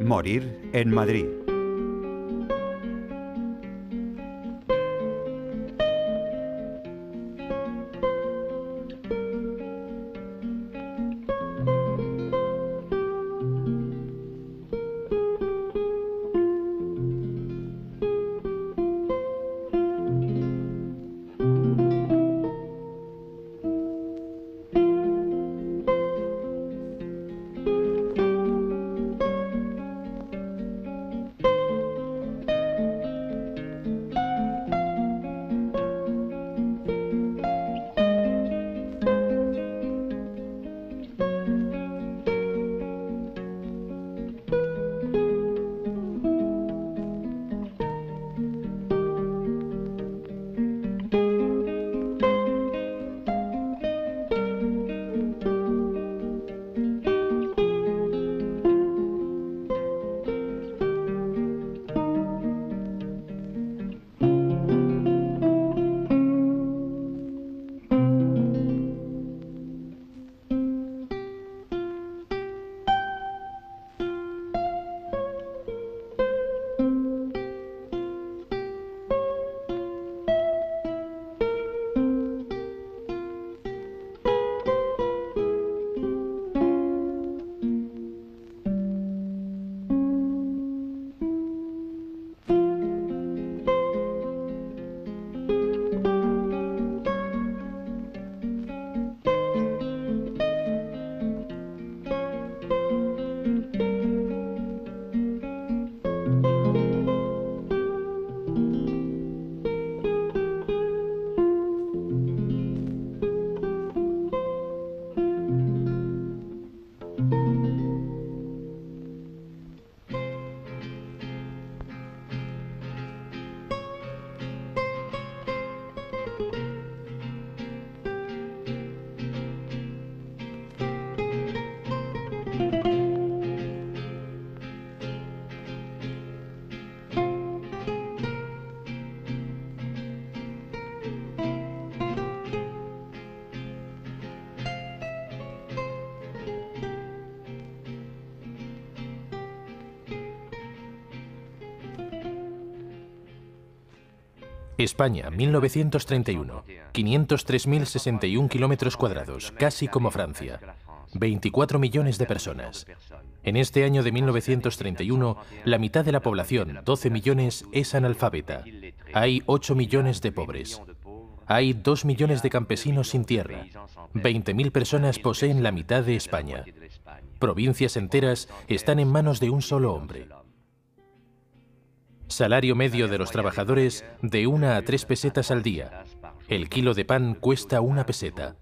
Morir en Madrid. España, 1931. 503.061 kilómetros cuadrados, casi como Francia. 24 millones de personas. En este año de 1931, la mitad de la población, 12 millones, es analfabeta. Hay 8 millones de pobres. Hay 2 millones de campesinos sin tierra. 20.000 personas poseen la mitad de España. Provincias enteras están en manos de un solo hombre. Salario medio de los trabajadores de 1 a 3 pesetas al día. El kilo de pan cuesta 1 peseta.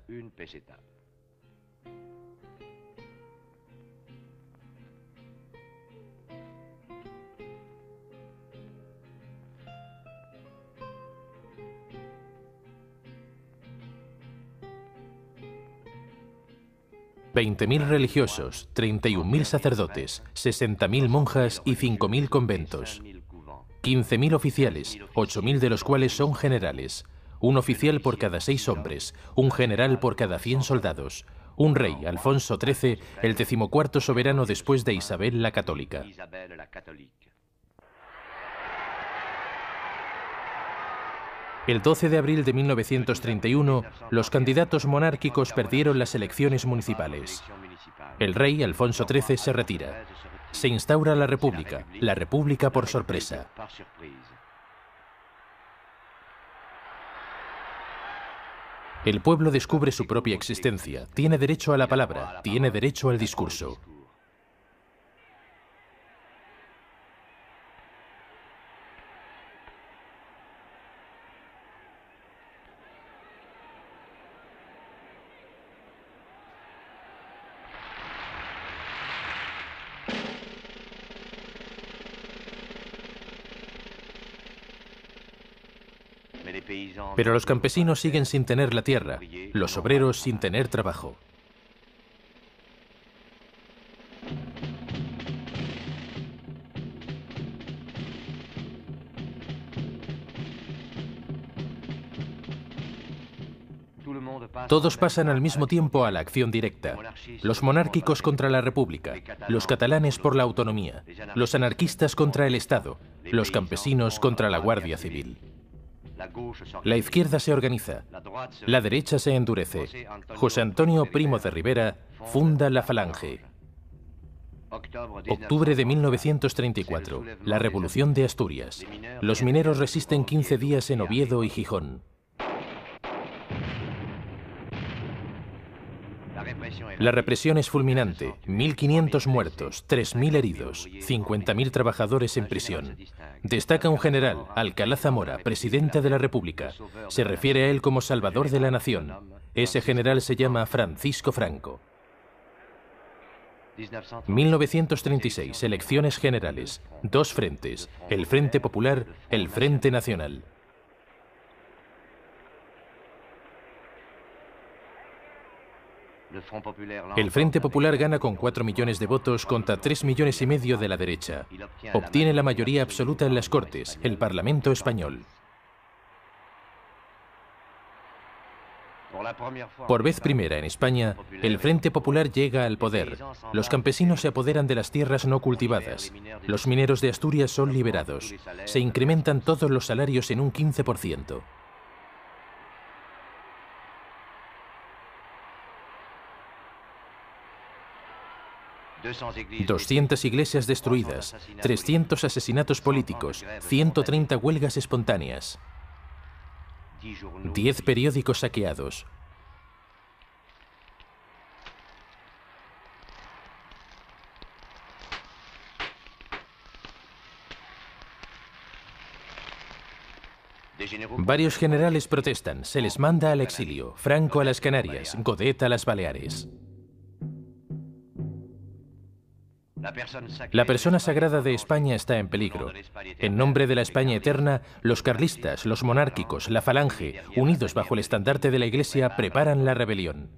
$20.000 religiosos, 31.000 sacerdotes, 60.000 monjas y 5.000 conventos. 15.000 oficiales, 8.000 de los cuales son generales. Un oficial por cada 6 hombres, un general por cada 100 soldados. Un rey, Alfonso XIII, el 14º soberano después de Isabel la Católica. El 12 de abril de 1931, los candidatos monárquicos perdieron las elecciones municipales. El rey, Alfonso XIII, se retira. Se instaura la República por sorpresa. El pueblo descubre su propia existencia, tiene derecho a la palabra, tiene derecho al discurso. Pero los campesinos siguen sin tener la tierra, los obreros sin tener trabajo. Todos pasan al mismo tiempo a la acción directa. Los monárquicos contra la República, los catalanes por la autonomía, los anarquistas contra el Estado, los campesinos contra la Guardia Civil. La izquierda se organiza, la derecha se endurece. José Antonio Primo de Rivera funda la Falange. Octubre de 1934, la Revolución de Asturias. Los mineros resisten 15 días en Oviedo y Gijón. La represión es fulminante. 1.500 muertos, 3.000 heridos, 50.000 trabajadores en prisión. Destaca un general, Alcalá Zamora, presidente de la República. Se refiere a él como salvador de la nación. Ese general se llama Francisco Franco. 1936, elecciones generales. Dos frentes, el Frente Popular, el Frente Nacional. El Frente Popular gana con 4 millones de votos contra 3,5 millones de la derecha. Obtiene la mayoría absoluta en las Cortes, el Parlamento español. Por vez primera en España, el Frente Popular llega al poder. Los campesinos se apoderan de las tierras no cultivadas. Los mineros de Asturias son liberados. Se incrementan todos los salarios en un 15%. ...200 iglesias destruidas, 300 asesinatos políticos, 130 huelgas espontáneas, 10 periódicos saqueados. Varios generales protestan, se les manda al exilio, Franco a las Canarias, Godet a las Baleares. La persona sagrada de España está en peligro. En nombre de la España eterna, los carlistas, los monárquicos, la Falange, unidos bajo el estandarte de la Iglesia, preparan la rebelión.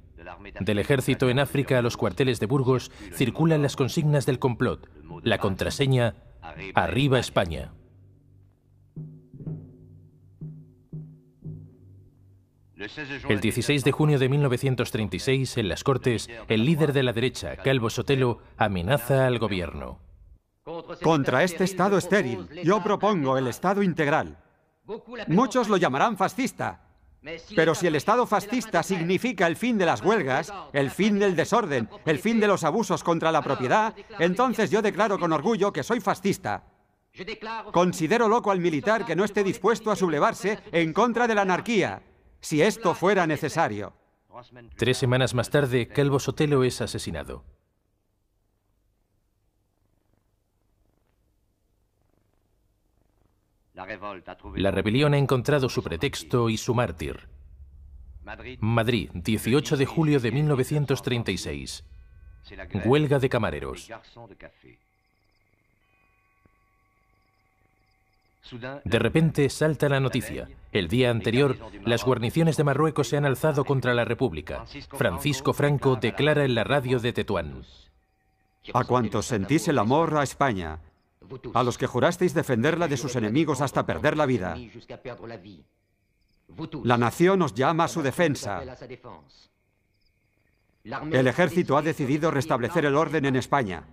Del ejército en África a los cuarteles de Burgos circulan las consignas del complot. La contraseña: ¡Arriba España! El 16 de junio de 1936, en las Cortes, el líder de la derecha, Calvo Sotelo, amenaza al gobierno. Contra este Estado estéril, yo propongo el Estado integral. Muchos lo llamarán fascista, pero si el Estado fascista significa el fin de las huelgas, el fin del desorden, el fin de los abusos contra la propiedad, entonces yo declaro con orgullo que soy fascista. Considero loco al militar que no esté dispuesto a sublevarse en contra de la anarquía, si esto fuera necesario. 3 semanas más tarde, Calvo Sotelo es asesinado. La rebelión ha encontrado su pretexto y su mártir. Madrid, 18 de julio de 1936. Huelga de camareros. De repente salta la noticia. El día anterior, las guarniciones de Marruecos se han alzado contra la República. Francisco Franco declara en la radio de Tetuán: A cuantos sentís el amor a España, a los que jurasteis defenderla de sus enemigos hasta perder la vida, la nación os llama a su defensa. El ejército ha decidido restablecer el orden en España.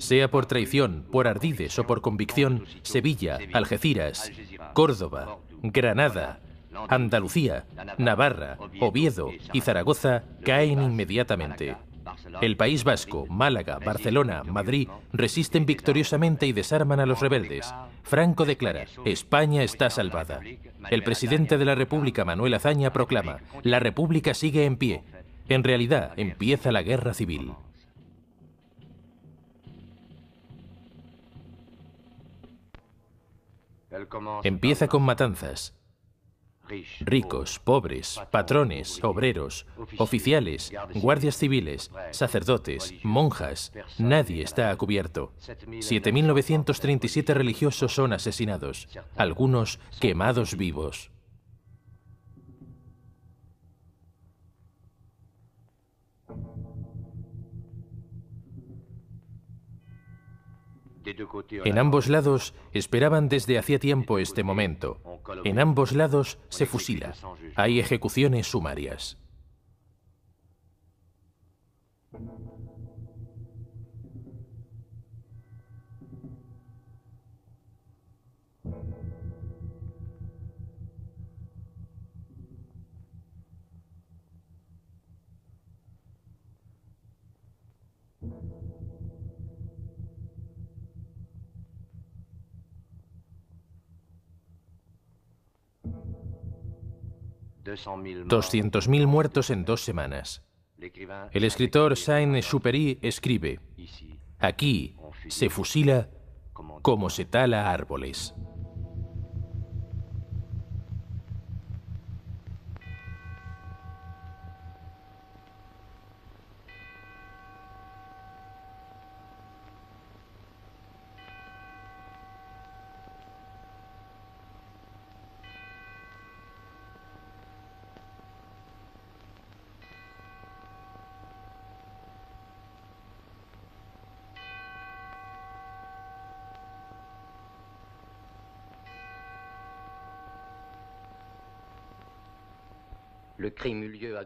Sea por traición, por ardides o por convicción, Sevilla, Algeciras, Córdoba, Granada, Andalucía, Navarra, Oviedo y Zaragoza caen inmediatamente. El País Vasco, Málaga, Barcelona, Madrid resisten victoriosamente y desarman a los rebeldes. Franco declara: España está salvada. El presidente de la República, Manuel Azaña, proclama: la República sigue en pie. En realidad, empieza la guerra civil. Empieza con matanzas. Ricos, pobres, patrones, obreros, oficiales, guardias civiles, sacerdotes, monjas, nadie está a cubierto. 7.937 religiosos son asesinados, algunos quemados vivos. En ambos lados esperaban desde hacía tiempo este momento. En ambos lados se fusila. Hay ejecuciones sumarias. $200.000 muertos en 2 semanas. El escritor Saint-Exupéry escribe: aquí se fusila como se tala árboles.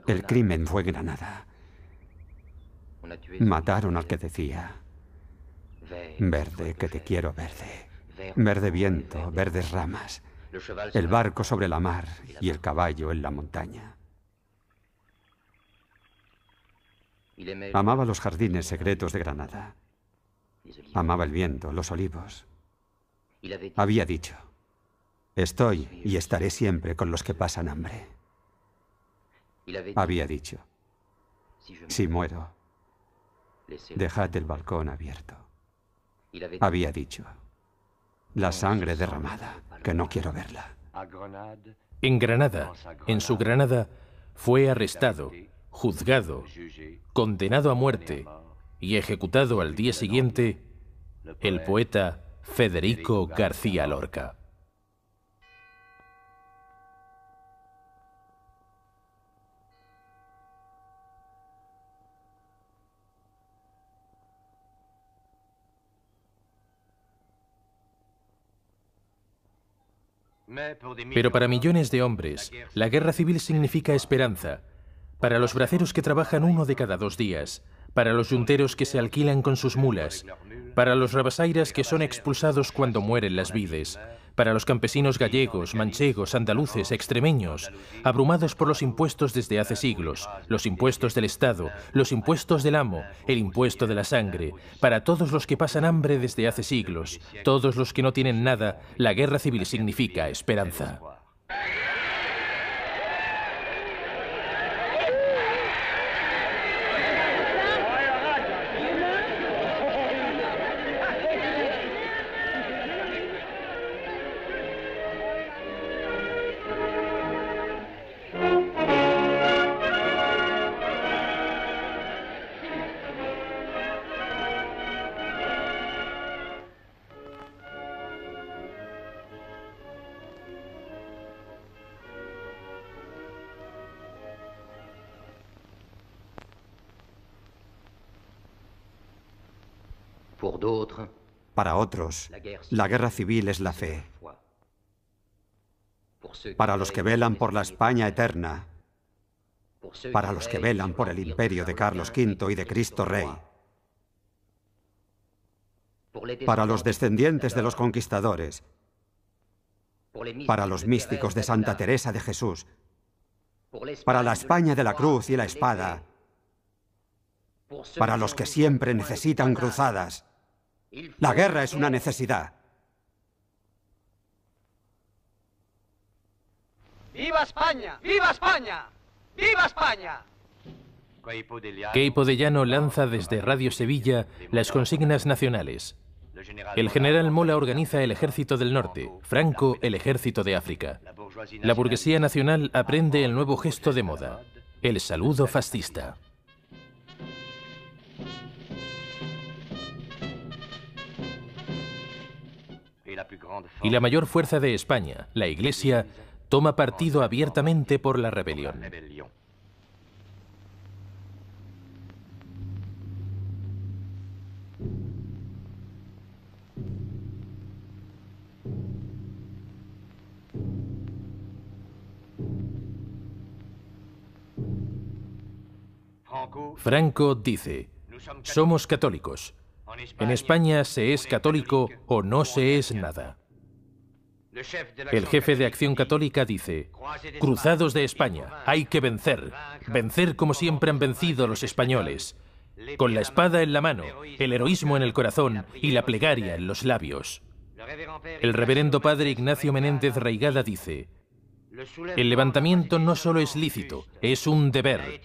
El crimen fue Granada. Mataron al que decía: verde, que te quiero verde. Verde viento, verdes ramas. El barco sobre la mar y el caballo en la montaña. Amaba los jardines secretos de Granada. Amaba el viento, los olivos. Había dicho: estoy y estaré siempre con los que pasan hambre. Había dicho: si muero, dejad el balcón abierto. Había dicho: la sangre derramada, que no quiero verla. En Granada, en su Granada, fue arrestado, juzgado, condenado a muerte y ejecutado al día siguiente el poeta Federico García Lorca. Pero para millones de hombres, la guerra civil significa esperanza. Para los braceros que trabajan 1 de cada 2 días, para los yunteros que se alquilan con sus mulas, para los rabasairas que son expulsados cuando mueren las vides, para los campesinos gallegos, manchegos, andaluces, extremeños, abrumados por los impuestos desde hace siglos, los impuestos del Estado, los impuestos del amo, el impuesto de la sangre, para todos los que pasan hambre desde hace siglos, todos los que no tienen nada, la guerra civil significa esperanza. Para otros, la guerra civil es la fe. Para los que velan por la España eterna, para los que velan por el imperio de Carlos V y de Cristo Rey, para los descendientes de los conquistadores, para los místicos de Santa Teresa de Jesús, para la España de la cruz y la espada, para los que siempre necesitan cruzadas. La guerra es una necesidad. ¡Viva España! ¡Viva España! ¡Viva España! Queipo de Llano lanza desde Radio Sevilla las consignas nacionales. El general Mola organiza el Ejército del Norte, Franco el Ejército de África. La burguesía nacional aprende el nuevo gesto de moda, el saludo fascista. Y la mayor fuerza de España, la Iglesia, toma partido abiertamente por la rebelión. Franco dice: somos católicos. En España se es católico o no se es nada. El jefe de Acción Católica dice: cruzados de España, hay que vencer. Vencer como siempre han vencido los españoles. Con la espada en la mano, el heroísmo en el corazón y la plegaria en los labios. El reverendo padre Ignacio Menéndez Reigada dice: el levantamiento no solo es lícito, es un deber.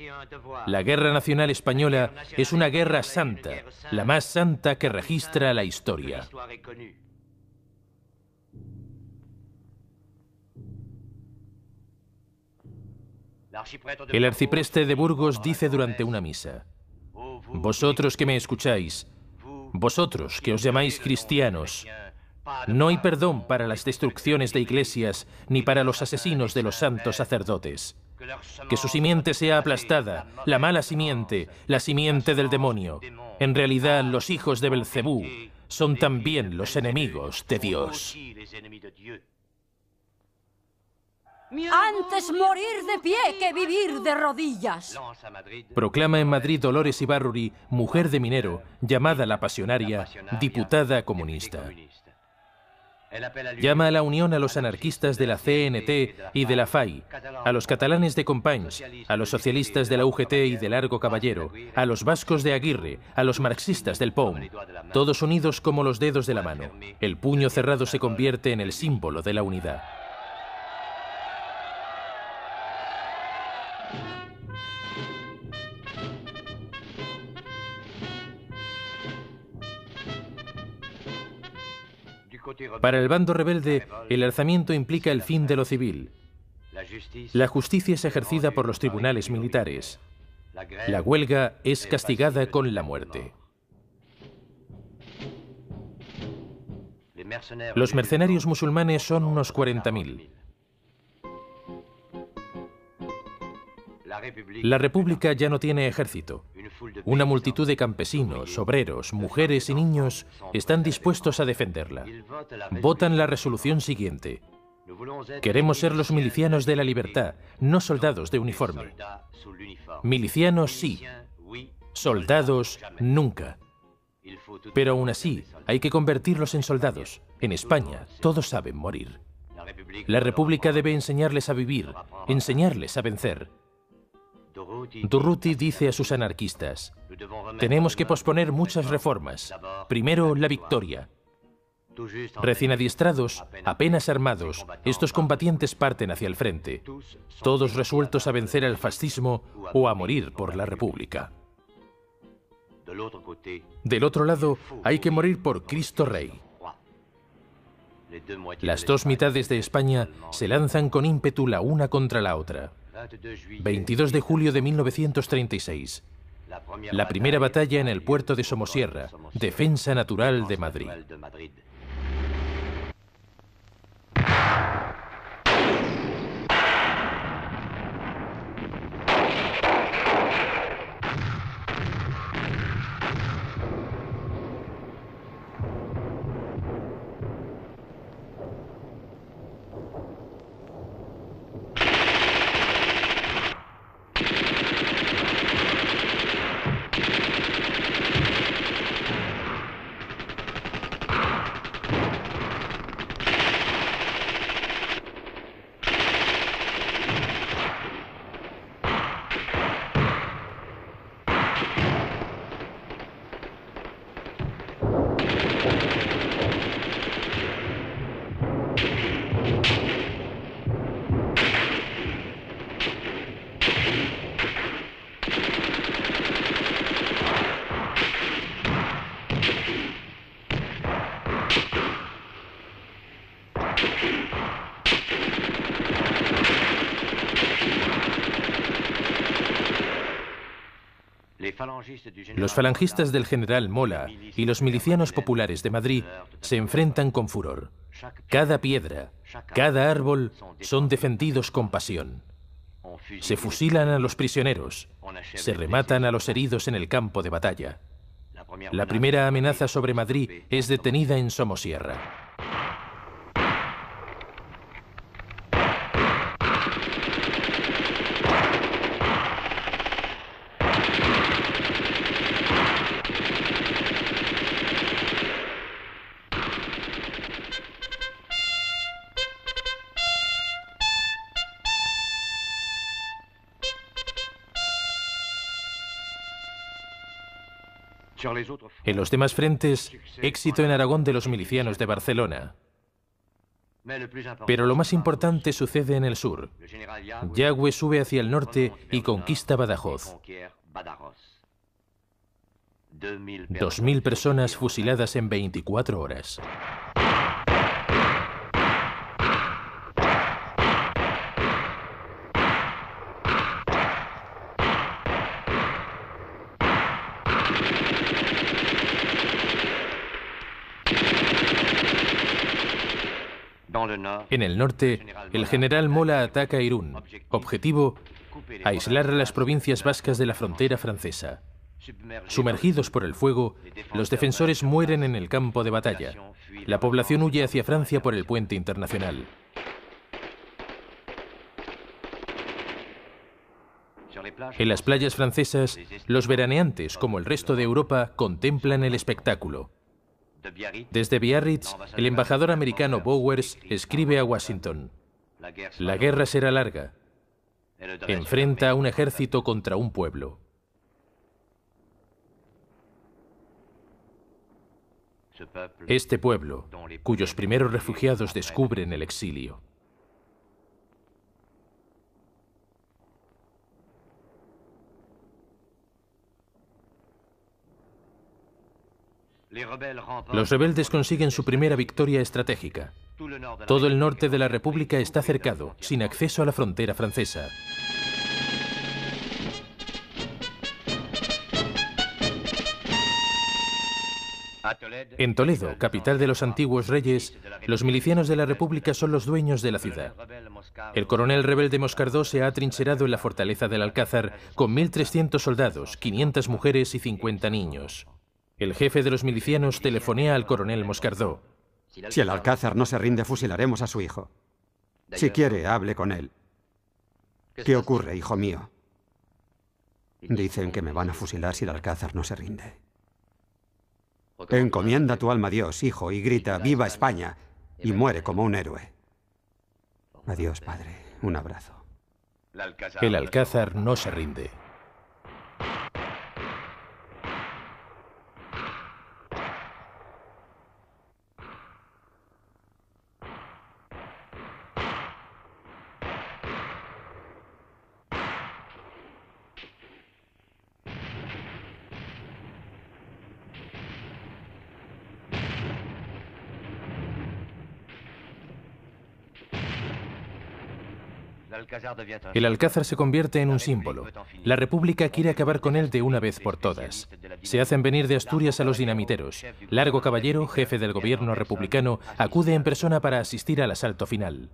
La guerra nacional española es una guerra santa, la más santa que registra la historia. El arcipreste de Burgos dice durante una misa: vosotros que me escucháis, vosotros que os llamáis cristianos, no hay perdón para las destrucciones de iglesias ni para los asesinos de los santos sacerdotes. Que su simiente sea aplastada, la mala simiente, la simiente del demonio. En realidad, los hijos de Belcebú son también los enemigos de Dios. Antes morir de pie que vivir de rodillas. Proclama en Madrid Dolores Ibárruri, mujer de minero, llamada la Pasionaria, diputada comunista. Llama a la unión a los anarquistas de la CNT y de la FAI, a los catalanes de Companys, a los socialistas de la UGT y de Largo Caballero, a los vascos de Aguirre, a los marxistas del POUM, todos unidos como los dedos de la mano. El puño cerrado se convierte en el símbolo de la unidad. Para el bando rebelde, el alzamiento implica el fin de lo civil. La justicia es ejercida por los tribunales militares. La huelga es castigada con la muerte. Los mercenarios musulmanes son unos 40.000. La República ya no tiene ejército. Una multitud de campesinos, obreros, mujeres y niños están dispuestos a defenderla. Votan la resolución siguiente: queremos ser los milicianos de la libertad, no soldados de uniforme. Milicianos sí, soldados nunca. Pero aún así, hay que convertirlos en soldados. En España, todos saben morir. La República debe enseñarles a vivir, enseñarles a vencer. Durruti dice a sus anarquistas: tenemos que posponer muchas reformas. Primero, la victoria. Recién adiestrados, apenas armados, estos combatientes parten hacia el frente, todos resueltos a vencer al fascismo o a morir por la República. Del otro lado, hay que morir por Cristo Rey. Las dos mitades de España se lanzan con ímpetu la una contra la otra. 22 de julio de 1936. La primera batalla en el puerto de Somosierra, defensa natural de Madrid. Los falangistas del general Mola y los milicianos populares de Madrid se enfrentan con furor. Cada piedra, cada árbol son defendidos con pasión. Se fusilan a los prisioneros, se rematan a los heridos en el campo de batalla. La primera amenaza sobre Madrid es detenida en Somosierra. En los demás frentes, éxito en Aragón de los milicianos de Barcelona. Pero lo más importante sucede en el sur. Yagüe sube hacia el norte y conquista Badajoz. 2000 personas fusiladas en 24 horas. En el norte, el general Mola ataca a Irún. Objetivo: aislar a las provincias vascas de la frontera francesa. Sumergidos por el fuego, los defensores mueren en el campo de batalla. La población huye hacia Francia por el puente internacional. En las playas francesas, los veraneantes, como el resto de Europa, contemplan el espectáculo. Desde Biarritz, el embajador americano Bowers escribe a Washington: la guerra será larga. Enfrenta a un ejército contra un pueblo. Este pueblo, cuyos primeros refugiados descubren el exilio. Los rebeldes consiguen su primera victoria estratégica. Todo el norte de la República está cercado, sin acceso a la frontera francesa. En Toledo, capital de los antiguos reyes, los milicianos de la República son los dueños de la ciudad. El coronel rebelde Moscardó se ha atrincherado en la fortaleza del Alcázar con 1.300 soldados, 500 mujeres y 50 niños. El jefe de los milicianos telefonea al coronel Moscardó. Si el Alcázar no se rinde, fusilaremos a su hijo. Si quiere, hable con él. ¿Qué ocurre, hijo mío? Dicen que me van a fusilar si el Alcázar no se rinde. Encomienda tu alma a Dios, hijo, y grita: ¡Viva España! Y muere como un héroe. Adiós, padre. Un abrazo. El Alcázar no se rinde. El Alcázar se convierte en un símbolo. La República quiere acabar con él de una vez por todas. Se hacen venir de Asturias a los dinamiteros. Largo Caballero, jefe del gobierno republicano, acude en persona para asistir al asalto final.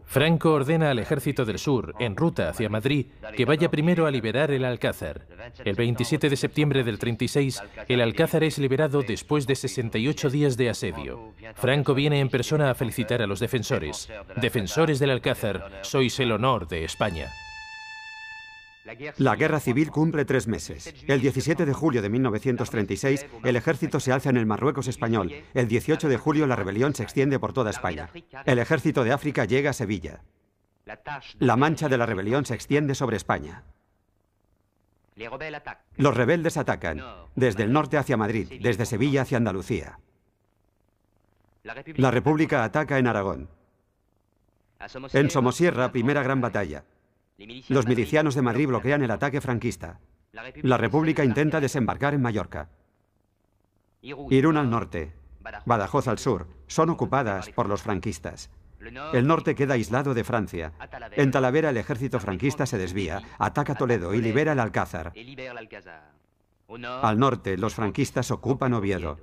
Franco ordena al ejército del sur, en ruta hacia Madrid, que vaya primero a liberar el Alcázar. El 27 de septiembre del 36, el Alcázar es liberado después de 68 días de asedio. Franco viene en persona a felicitar a los defensores. Defensores del Alcázar, sois el honor de España. La guerra civil cumple 3 meses. El 17 de julio de 1936, el ejército se alza en el Marruecos español. El 18 de julio, la rebelión se extiende por toda España. El ejército de África llega a Sevilla. La mancha de la rebelión se extiende sobre España. Los rebeldes atacan desde el norte hacia Madrid, desde Sevilla hacia Andalucía. La República ataca en Aragón. En Somosierra, primera gran batalla. Los milicianos de Madrid bloquean el ataque franquista. La República intenta desembarcar en Mallorca. Irún al norte, Badajoz al sur, son ocupadas por los franquistas. El norte queda aislado de Francia. En Talavera el ejército franquista se desvía, ataca Toledo y libera el Alcázar. Al norte, los franquistas ocupan Oviedo.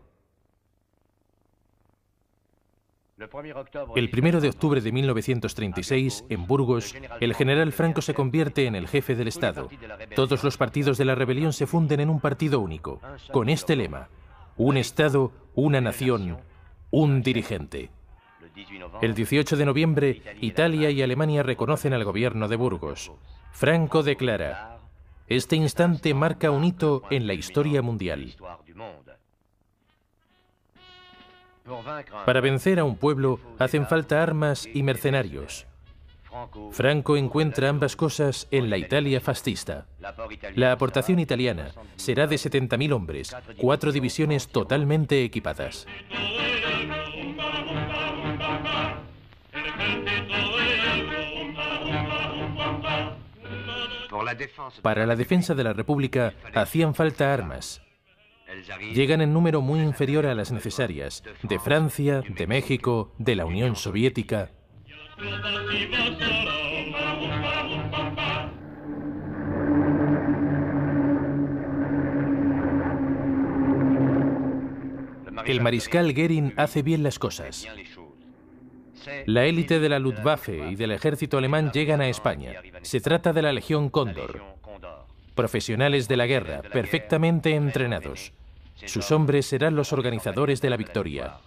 El 1 de octubre de 1936, en Burgos, el general Franco se convierte en el jefe del Estado. Todos los partidos de la rebelión se funden en un partido único, con este lema: un Estado, una nación, un dirigente. El 18 de noviembre, Italia y Alemania reconocen al gobierno de Burgos. Franco declara: este instante marca un hito en la historia mundial. Para vencer a un pueblo hacen falta armas y mercenarios. Franco encuentra ambas cosas en la Italia fascista. La aportación italiana será de 70.000 hombres, 4 divisiones totalmente equipadas. Para la defensa de la República hacían falta armas. Llegan en número muy inferior a las necesarias, de Francia, de México, de la Unión Soviética. El mariscal Goering hace bien las cosas. La élite de la Luftwaffe y del ejército alemán llegan a España. Se trata de la Legión Cóndor. Profesionales de la guerra, perfectamente entrenados. Sus hombres serán los organizadores de la victoria.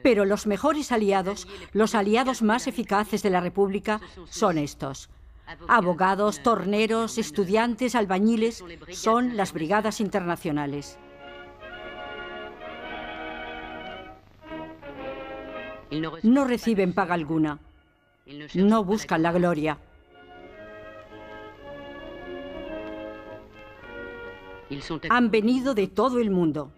Pero los mejores aliados, los aliados más eficaces de la República, son estos. Abogados, torneros, estudiantes, albañiles, son las brigadas internacionales. No reciben paga alguna. No buscan la gloria. Han venido de todo el mundo.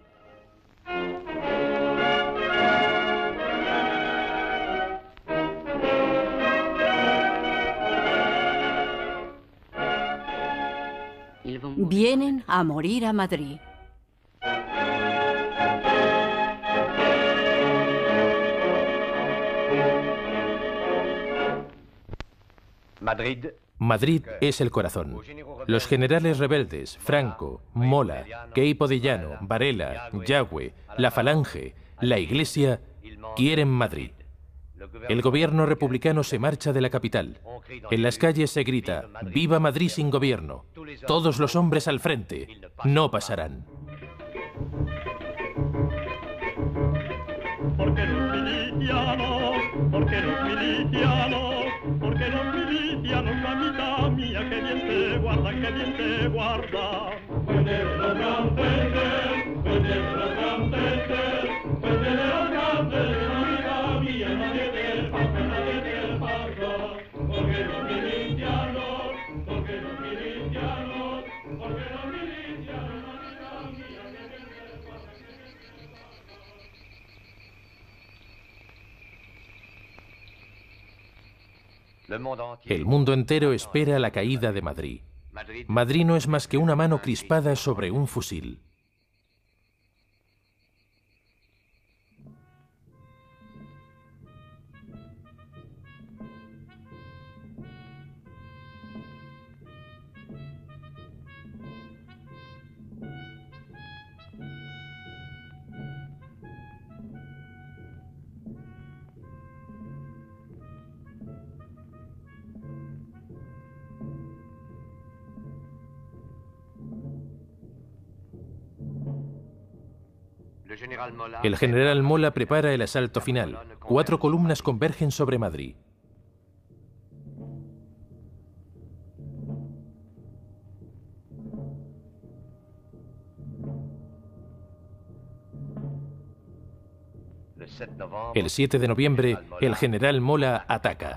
Vienen a morir a Madrid. Madrid es el corazón. Los generales rebeldes, Franco, Mola, Queipo de Llano, Varela, Yagüe, la Falange, la Iglesia, quieren Madrid. El gobierno republicano se marcha de la capital. En las calles se grita: ¡Viva Madrid sin gobierno! Todos los hombres al frente. No pasarán. Porque los milicianos, porque los milicianos, porque los milicianos, mamita mía, que bien te guardan, que bien te guardan. Vete los franceses, vete los franceses, vete los franceses, mamita mía, nadie te pasa, nadie te pasa. Porque los milicianos, porque los milicianos, porque los milicianos, mamita mía, que bien te pasa. El mundo entero espera la caída de Madrid. Madrid no es más que una mano crispada sobre un fusil. El general Mola prepara el asalto final. 4 columnas convergen sobre Madrid. El 7 de noviembre, el general Mola ataca.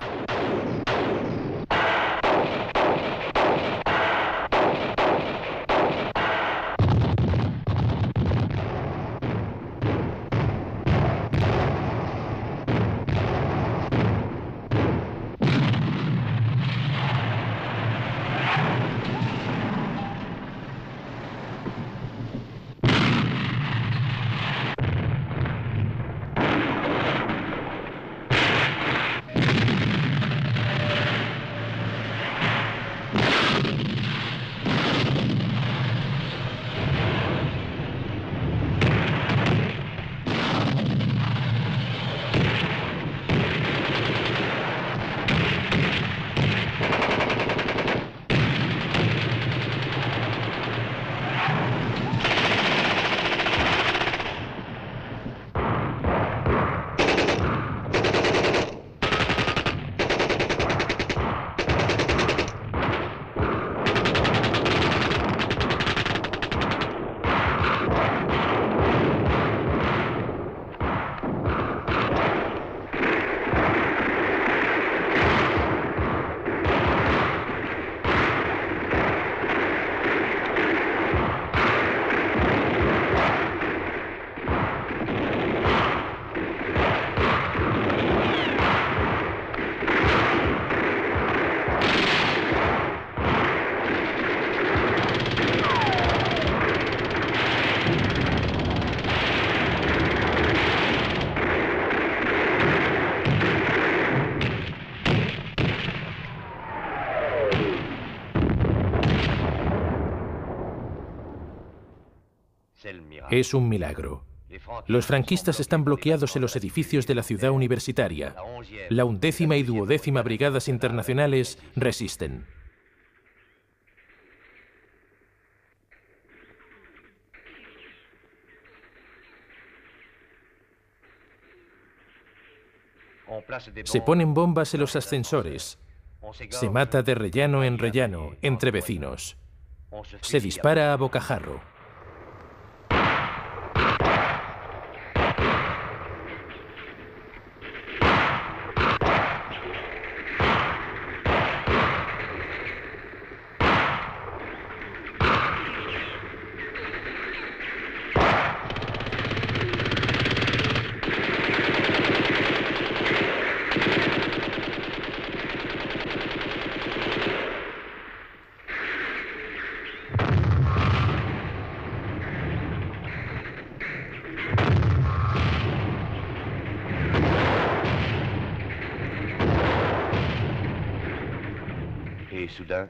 Es un milagro. Los franquistas están bloqueados en los edificios de la ciudad universitaria. La 11ª y 12ª Brigadas Internacionales resisten. Se ponen bombas en los ascensores. Se mata de rellano en rellano, entre vecinos. Se dispara a bocajarro.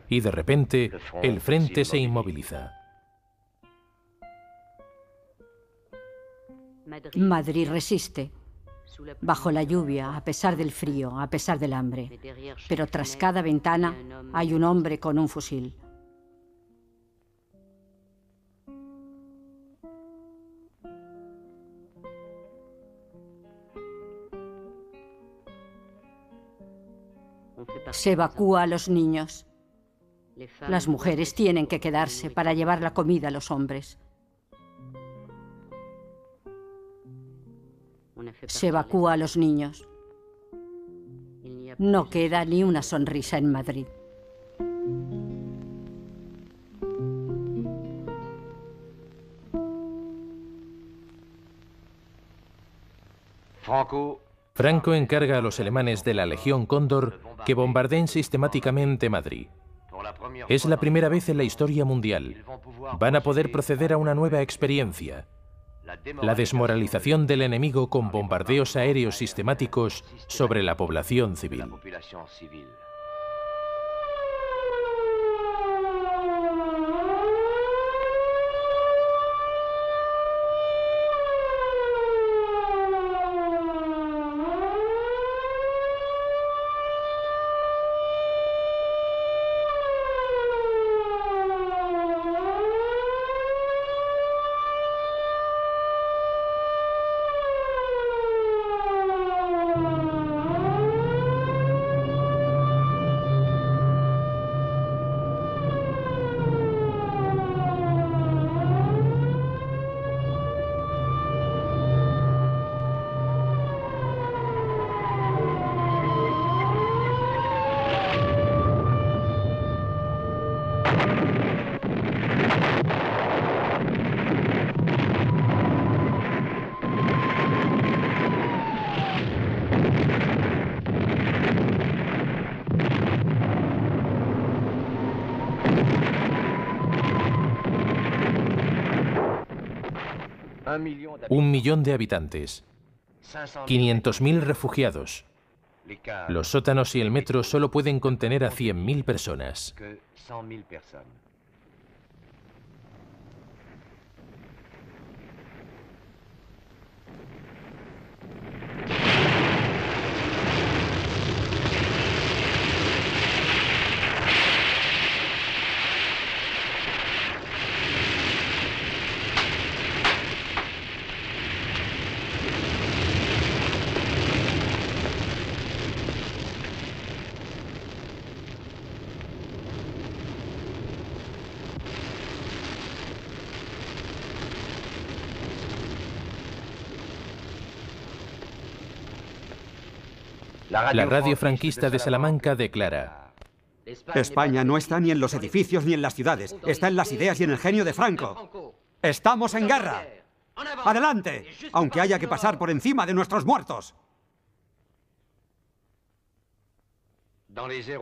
Y de repente, el frente se inmoviliza. Madrid resiste. Bajo la lluvia, a pesar del frío, a pesar del hambre. Pero tras cada ventana hay un hombre con un fusil. Se evacúa a los niños. Las mujeres tienen que quedarse para llevar la comida a los hombres. Se evacúa a los niños. No queda ni una sonrisa en Madrid. Franco encarga a los alemanes de la Legión Cóndor que bombardeen sistemáticamente Madrid. Es la primera vez en la historia mundial. Van a poder proceder a una nueva experiencia: la desmoralización del enemigo con bombardeos aéreos sistemáticos sobre la población civil. Un millón de habitantes, 500.000 refugiados. Los sótanos y el metro solo pueden contener a 100.000 personas. La radio franquista de Salamanca declara: España no está ni en los edificios ni en las ciudades. Está en las ideas y en el genio de Franco. ¡Estamos en guerra! ¡Adelante! Aunque haya que pasar por encima de nuestros muertos.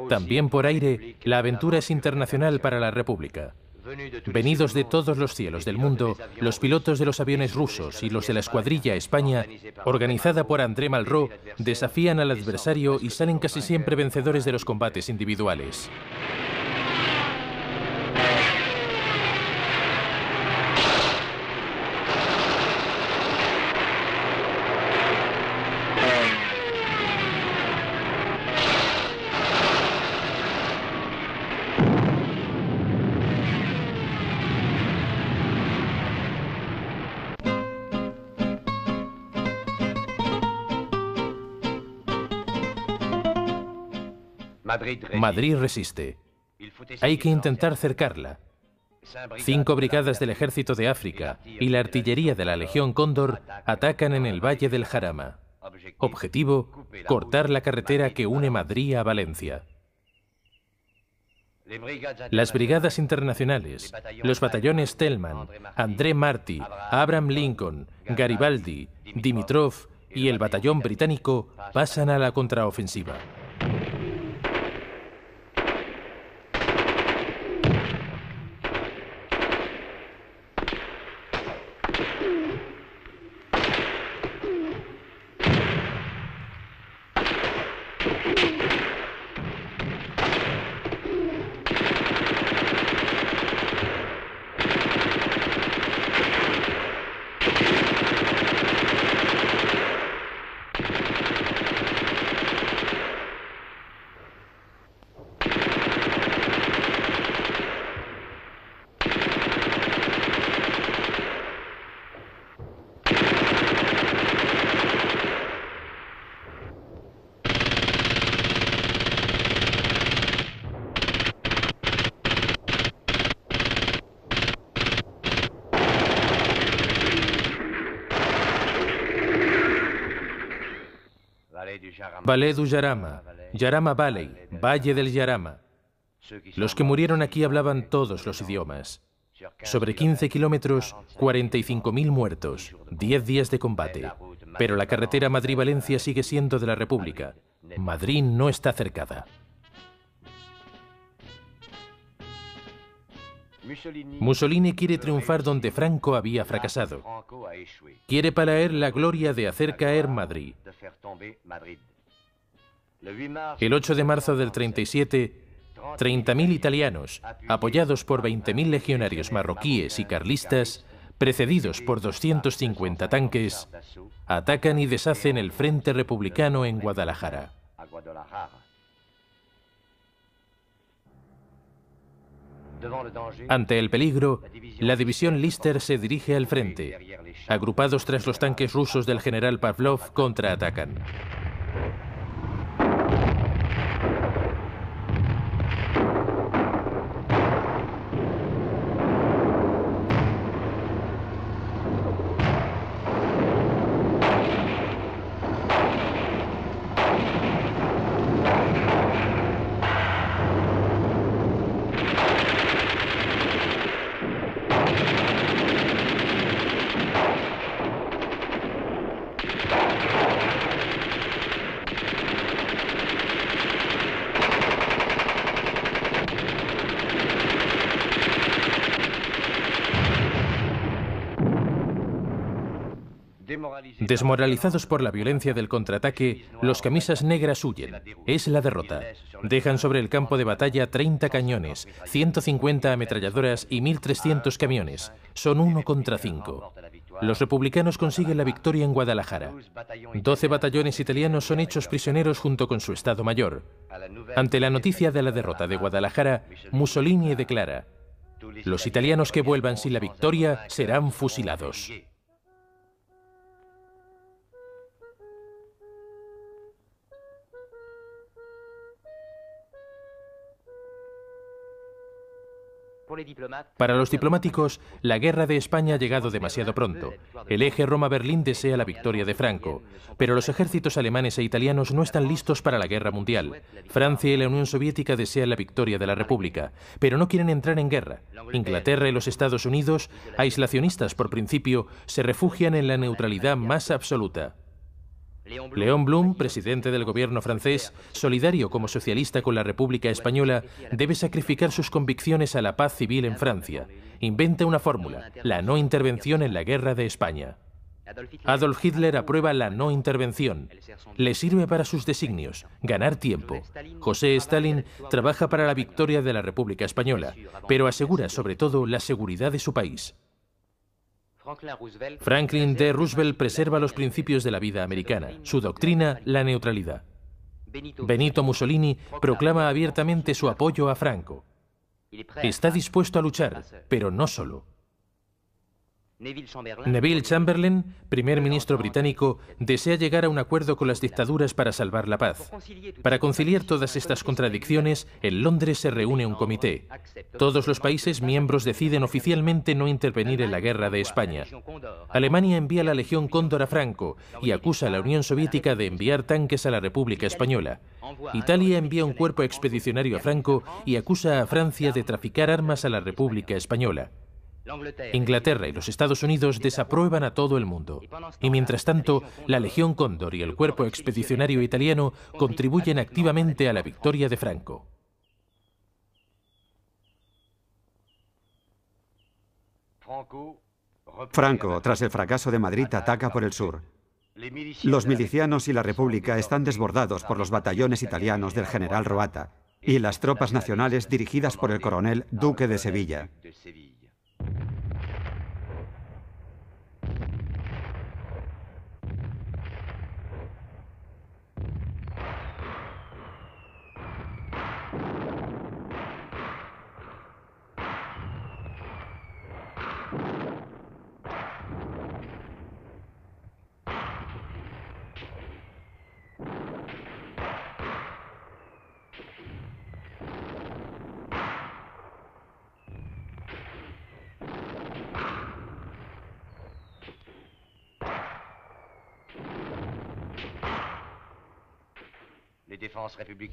También por aire, la aventura es internacional para la República. Venidos de todos los cielos del mundo, los pilotos de los aviones rusos y los de la Escuadrilla España, organizada por André Malraux, desafían al adversario y salen casi siempre vencedores de los combates individuales. Madrid resiste. Hay que intentar cercarla. 5 brigadas del Ejército de África y la artillería de la Legión Cóndor atacan en el Valle del Jarama. Objetivo: cortar la carretera que une Madrid a Valencia. Las brigadas internacionales, los batallones Thälmann, André Marty, Abraham Lincoln, Garibaldi, Dimitrov y el batallón británico pasan a la contraofensiva. Valle du Jarama, Jarama Valley, Valle del Jarama. Los que murieron aquí hablaban todos los idiomas. Sobre 15 kilómetros, 45.000 muertos, 10 días de combate. Pero la carretera Madrid-Valencia sigue siendo de la República. Madrid no está cercada. Mussolini quiere triunfar donde Franco había fracasado. Quiere para él la gloria de hacer caer Madrid. El 8 de marzo del 37, 30.000 italianos, apoyados por 20.000 legionarios marroquíes y carlistas, precedidos por 250 tanques, atacan y deshacen el Frente Republicano en Guadalajara. Ante el peligro, la división Lister se dirige al frente. Agrupados tras los tanques rusos del general Pavlov, contraatacan. Desmoralizados por la violencia del contraataque, los camisas negras huyen. Es la derrota. Dejan sobre el campo de batalla 30 cañones, 150 ametralladoras y 1.300 camiones. Son 1 contra 5. Los republicanos consiguen la victoria en Guadalajara. 12 batallones italianos son hechos prisioneros junto con su Estado Mayor. Ante la noticia de la derrota de Guadalajara, Mussolini declara: los italianos que vuelvan sin la victoria serán fusilados. Para los diplomáticos, la guerra de España ha llegado demasiado pronto. El eje Roma-Berlín desea la victoria de Franco, pero los ejércitos alemanes e italianos no están listos para la guerra mundial. Francia y la Unión Soviética desean la victoria de la República, pero no quieren entrar en guerra. Inglaterra y los Estados Unidos, aislacionistas por principio, se refugian en la neutralidad más absoluta. Léon Blum, presidente del gobierno francés, solidario como socialista con la República Española, debe sacrificar sus convicciones a la paz civil en Francia. Inventa una fórmula: la no intervención en la guerra de España. Adolf Hitler aprueba la no intervención. Le sirve para sus designios: ganar tiempo. José Stalin trabaja para la victoria de la República Española, pero asegura sobre todo la seguridad de su país. Franklin D. Roosevelt preserva los principios de la vida americana, su doctrina, la neutralidad. Benito Mussolini proclama abiertamente su apoyo a Franco. Está dispuesto a luchar, pero no solo. Neville Chamberlain, primer ministro británico, desea llegar a un acuerdo con las dictaduras para salvar la paz. Para conciliar todas estas contradicciones, en Londres se reúne un comité. Todos los países miembros deciden oficialmente no intervenir en la guerra de España. Alemania envía la Legión Cóndor a Franco y acusa a la Unión Soviética de enviar tanques a la República Española. Italia envía un cuerpo expedicionario a Franco y acusa a Francia de traficar armas a la República Española. Inglaterra y los Estados Unidos desaprueban a todo el mundo. Y mientras tanto, la Legión Cóndor y el cuerpo expedicionario italiano contribuyen activamente a la victoria de Franco. Franco, tras el fracaso de Madrid, ataca por el sur. Los milicianos y la República están desbordados por los batallones italianos del general Roata y las tropas nacionales dirigidas por el coronel Duque de Sevilla.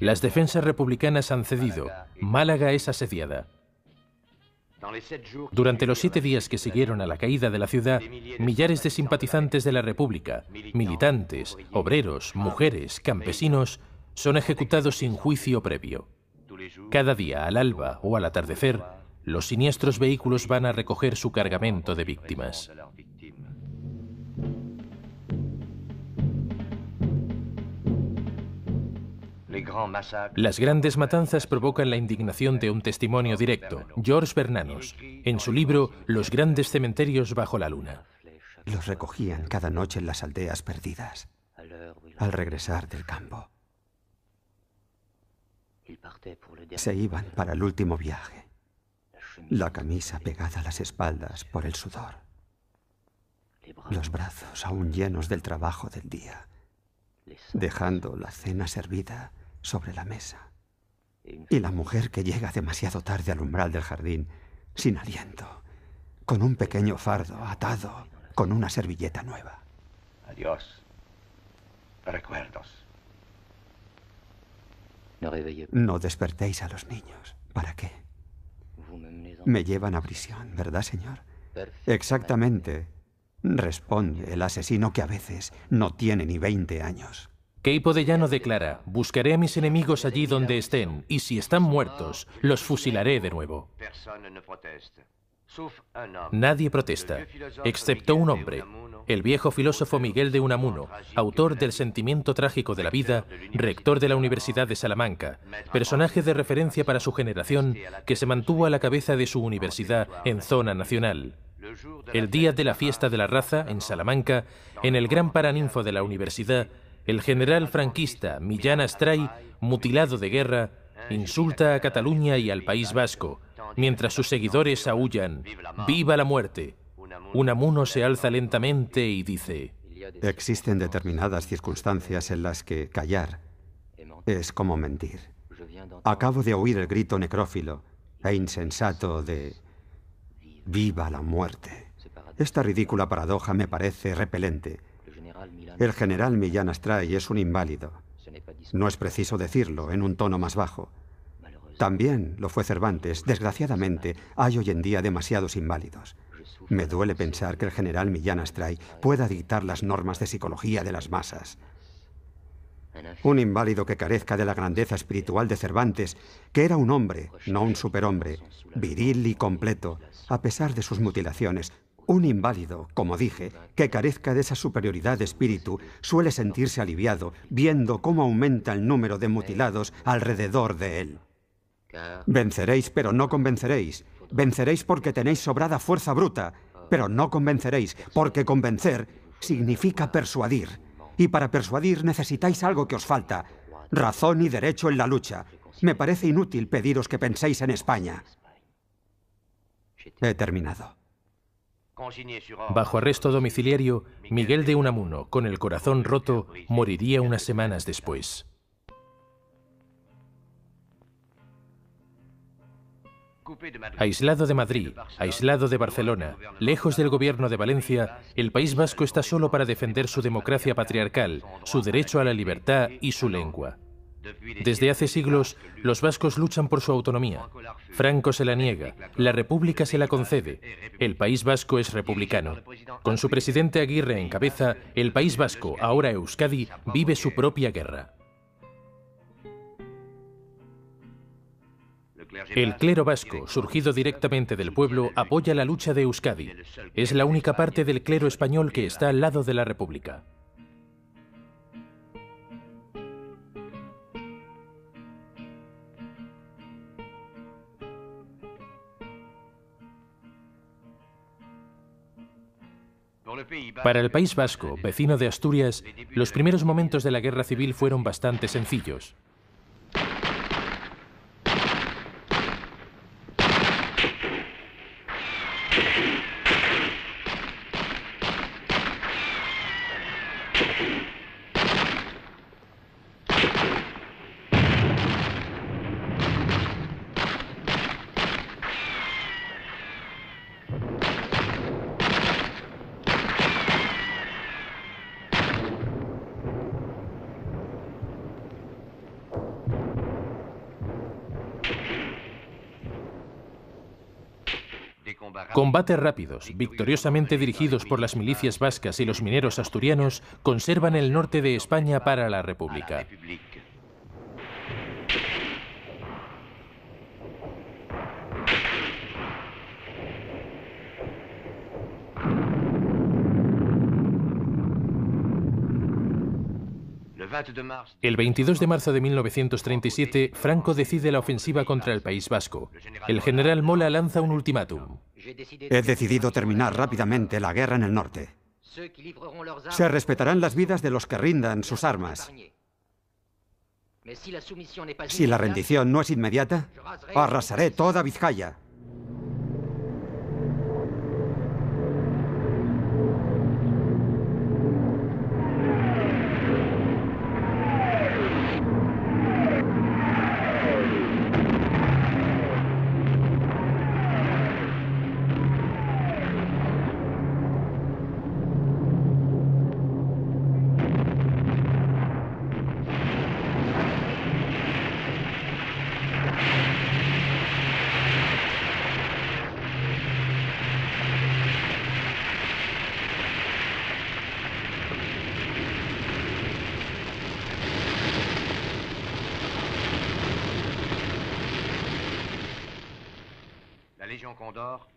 Las defensas republicanas han cedido. Málaga es asediada. Durante los 7 días que siguieron a la caída de la ciudad, millares de simpatizantes de la República, militantes, obreros, mujeres, campesinos, son ejecutados sin juicio previo. Cada día, al alba o al atardecer, los siniestros vehículos van a recoger su cargamento de víctimas. Las grandes matanzas provocan la indignación de un testimonio directo, George Bernanos, en su libro Los grandes cementerios bajo la luna. Los recogían cada noche en las aldeas perdidas, al regresar del campo. Se iban para el último viaje, la camisa pegada a las espaldas por el sudor, los brazos aún llenos del trabajo del día, dejando la cena servida sobre la mesa. Y la mujer que llega demasiado tarde al umbral del jardín, sin aliento, con un pequeño fardo atado con una servilleta nueva. Adiós. Recuerdos. No despertéis a los niños. ¿Para qué? Me llevan a prisión, ¿verdad, señor? Exactamente, responde el asesino, que a veces no tiene ni 20 años. Queipo de Llano declara: buscaré a mis enemigos allí donde estén, y si están muertos, los fusilaré de nuevo. Nadie protesta, excepto un hombre, el viejo filósofo Miguel de Unamuno, autor del Sentimiento trágico de la vida, rector de la Universidad de Salamanca, personaje de referencia para su generación, que se mantuvo a la cabeza de su universidad en zona nacional. El día de la fiesta de la raza, en Salamanca, en el gran paraninfo de la universidad, el general franquista Millán Astray, mutilado de guerra, insulta a Cataluña y al País Vasco, mientras sus seguidores aúllan: ¡viva la muerte! Unamuno se alza lentamente y dice: existen determinadas circunstancias en las que callar es como mentir. Acabo de oír el grito necrófilo e insensato de ¡viva la muerte! Esta ridícula paradoja me parece repelente. El general Millán Astray es un inválido. No es preciso decirlo en un tono más bajo. También lo fue Cervantes. Desgraciadamente, hay hoy en día demasiados inválidos. Me duele pensar que el general Millán Astray pueda dictar las normas de psicología de las masas. Un inválido que carezca de la grandeza espiritual de Cervantes, que era un hombre, no un superhombre, viril y completo, a pesar de sus mutilaciones. Un inválido, como dije, que carezca de esa superioridad de espíritu, suele sentirse aliviado viendo cómo aumenta el número de mutilados alrededor de él. Venceréis, pero no convenceréis. Venceréis porque tenéis sobrada fuerza bruta, pero no convenceréis, porque convencer significa persuadir. Y para persuadir necesitáis algo que os falta: razón y derecho en la lucha. Me parece inútil pediros que penséis en España. He terminado. Bajo arresto domiciliario, Miguel de Unamuno, con el corazón roto, moriría unas semanas después. Aislado de Madrid, aislado de Barcelona, lejos del gobierno de Valencia, el País Vasco está solo para defender su democracia patriarcal, su derecho a la libertad y su lengua. Desde hace siglos, los vascos luchan por su autonomía. Franco se la niega, la República se la concede. El País Vasco es republicano. Con su presidente Aguirre en cabeza, el País Vasco, ahora Euskadi, vive su propia guerra. El clero vasco, surgido directamente del pueblo, apoya la lucha de Euskadi. Es la única parte del clero español que está al lado de la República. Para el País Vasco, vecino de Asturias, los primeros momentos de la guerra civil fueron bastante sencillos. Combates rápidos, victoriosamente dirigidos por las milicias vascas y los mineros asturianos, conservan el norte de España para la República. El 22 de marzo de 1937, Franco decide la ofensiva contra el País Vasco. El general Mola lanza un ultimátum. He decidido terminar rápidamente la guerra en el norte. Se respetarán las vidas de los que rindan sus armas. Si la rendición no es inmediata, arrasaré toda Vizcaya.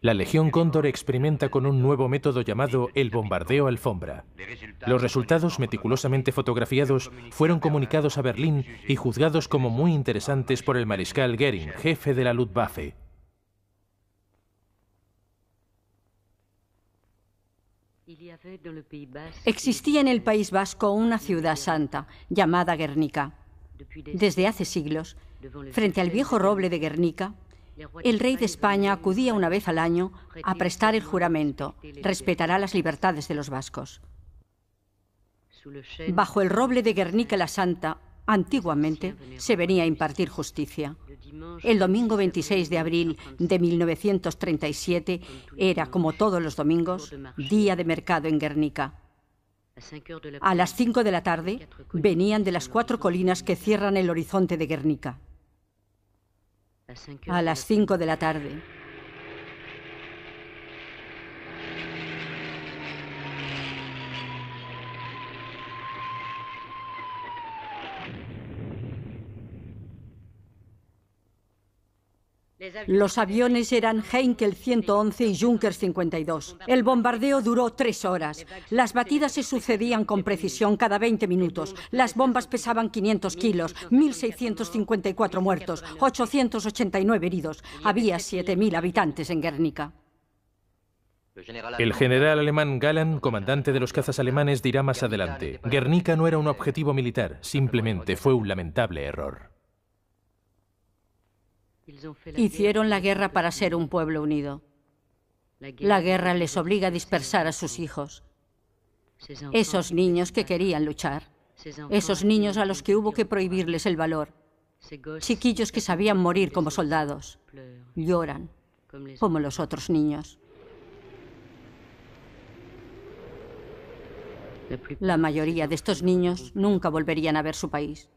La Legión Cóndor experimenta con un nuevo método llamado el bombardeo alfombra. Los resultados, meticulosamente fotografiados, fueron comunicados a Berlín y juzgados como muy interesantes por el mariscal Göring, jefe de la Luftwaffe. Existía en el País Vasco una ciudad santa, llamada Guernica. Desde hace siglos, frente al viejo roble de Guernica, el rey de España acudía una vez al año a prestar el juramento: respetará las libertades de los vascos. Bajo el roble de Guernica la Santa, antiguamente, se venía a impartir justicia. El domingo 26 de abril de 1937 era, como todos los domingos, día de mercado en Guernica. A las 5 de la tarde venían de las 4 colinas que cierran el horizonte de Guernica. A las 5 de la tarde. Los aviones eran Heinkel 111 y Junkers 52. El bombardeo duró 3 horas. Las batidas se sucedían con precisión cada 20 minutos. Las bombas pesaban 500 kilos, 1.654 muertos, 889 heridos. Había 7.000 habitantes en Guernica. El general alemán Galland, comandante de los cazas alemanes, dirá más adelante: Guernica no era un objetivo militar, simplemente fue un lamentable error. Hicieron la guerra para ser un pueblo unido. La guerra les obliga a dispersar a sus hijos. Esos niños que querían luchar. Esos niños a los que hubo que prohibirles el valor. Chiquillos que sabían morir como soldados. Lloran como los otros niños. La mayoría de estos niños nunca volverían a ver su país.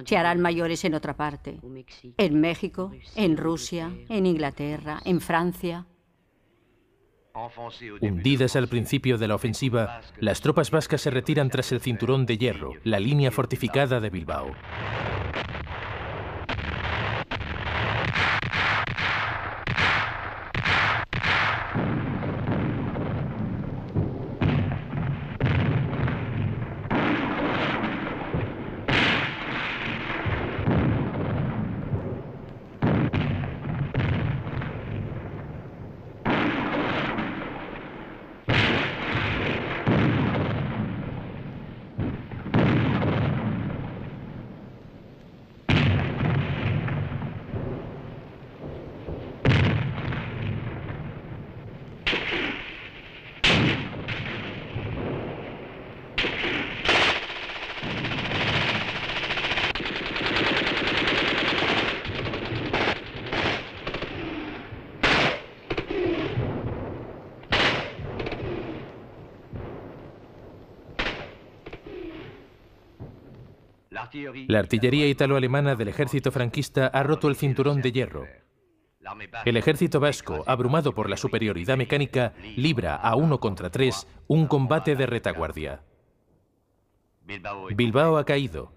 Se harán mayores en otra parte. En México, en Rusia, en Inglaterra, en Francia. Hundidas al principio de la ofensiva, las tropas vascas se retiran tras el cinturón de hierro, la línea fortificada de Bilbao. La artillería italo-alemana del ejército franquista ha roto el cinturón de hierro. El ejército vasco, abrumado por la superioridad mecánica, libra a 1 contra 3 un combate de retaguardia. Bilbao ha caído,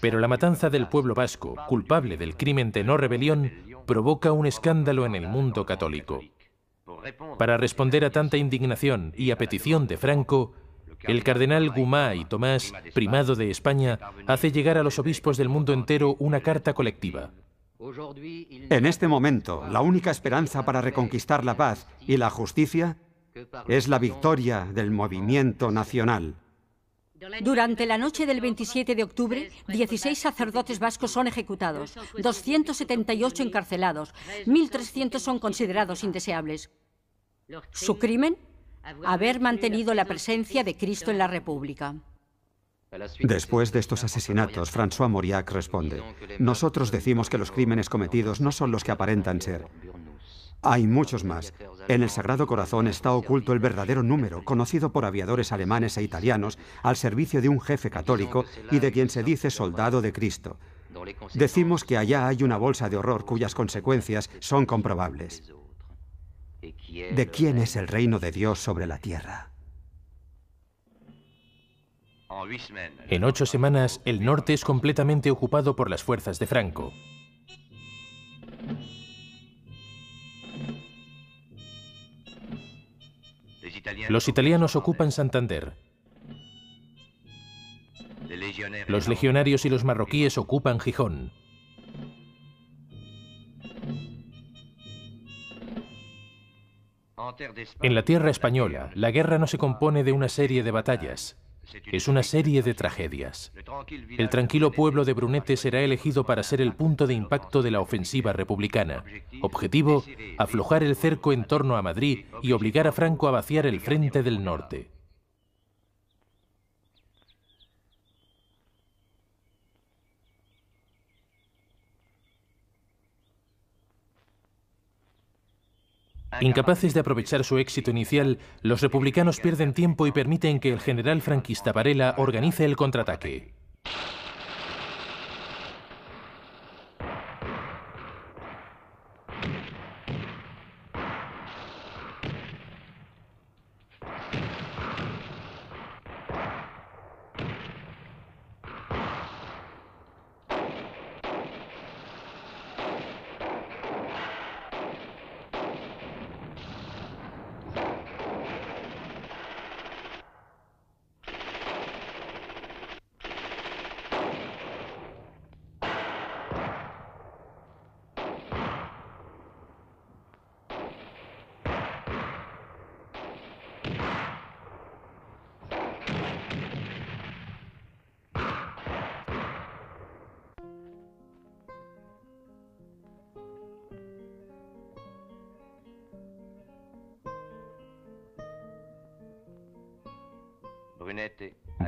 pero la matanza del pueblo vasco, culpable del crimen de no rebelión, provoca un escándalo en el mundo católico. Para responder a tanta indignación y a petición de Franco, el cardenal Gumá y Tomás, primado de España, hace llegar a los obispos del mundo entero una carta colectiva. En este momento, la única esperanza para reconquistar la paz y la justicia es la victoria del movimiento nacional. Durante la noche del 27 de octubre, 16 sacerdotes vascos son ejecutados, 278 encarcelados, 1.300 son considerados indeseables. ¿Su crimen? Haber mantenido la presencia de Cristo en la República. Después de estos asesinatos, François Mauriac responde: nosotros decimos que los crímenes cometidos no son los que aparentan ser. Hay muchos más. En el Sagrado Corazón está oculto el verdadero número, conocido por aviadores alemanes e italianos, al servicio de un jefe católico y de quien se dice soldado de Cristo. Decimos que allá hay una bolsa de horror cuyas consecuencias son comprobables. ¿De quién es el reino de Dios sobre la tierra? En 8 semanas, el norte es completamente ocupado por las fuerzas de Franco. Los italianos ocupan Santander. Los legionarios y los marroquíes ocupan Gijón. En la tierra española, la guerra no se compone de una serie de batallas, es una serie de tragedias. El tranquilo pueblo de Brunete será elegido para ser el punto de impacto de la ofensiva republicana. Objetivo, aflojar el cerco en torno a Madrid y obligar a Franco a vaciar el frente del norte. Incapaces de aprovechar su éxito inicial, los republicanos pierden tiempo y permiten que el general franquista Varela organice el contraataque.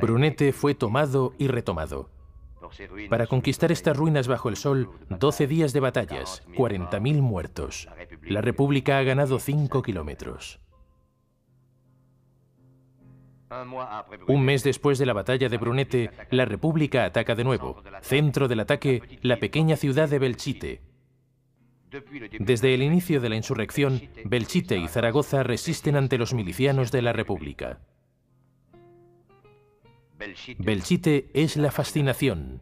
Brunete fue tomado y retomado. Para conquistar estas ruinas bajo el sol, 12 días de batallas, 40.000 muertos. La República ha ganado 5 kilómetros. Un mes después de la batalla de Brunete, la República ataca de nuevo. Centro del ataque, la pequeña ciudad de Belchite. Desde el inicio de la insurrección, Belchite y Zaragoza resisten ante los milicianos de la República. Belchite es la fascinación.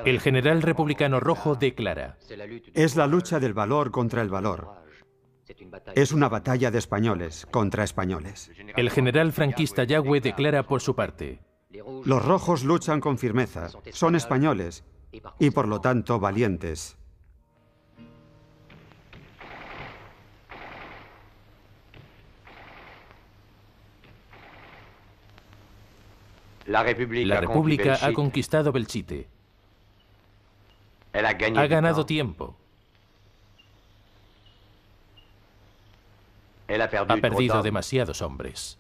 El general republicano Rojo declara: Es la lucha del valor contra el valor. Es una batalla de españoles contra españoles. El general franquista Yagüe declara por su parte: Los rojos luchan con firmeza, son españoles y por lo tanto valientes. La República ha conquistado Belchite. Ha ganado tiempo. Ha perdido demasiados hombres.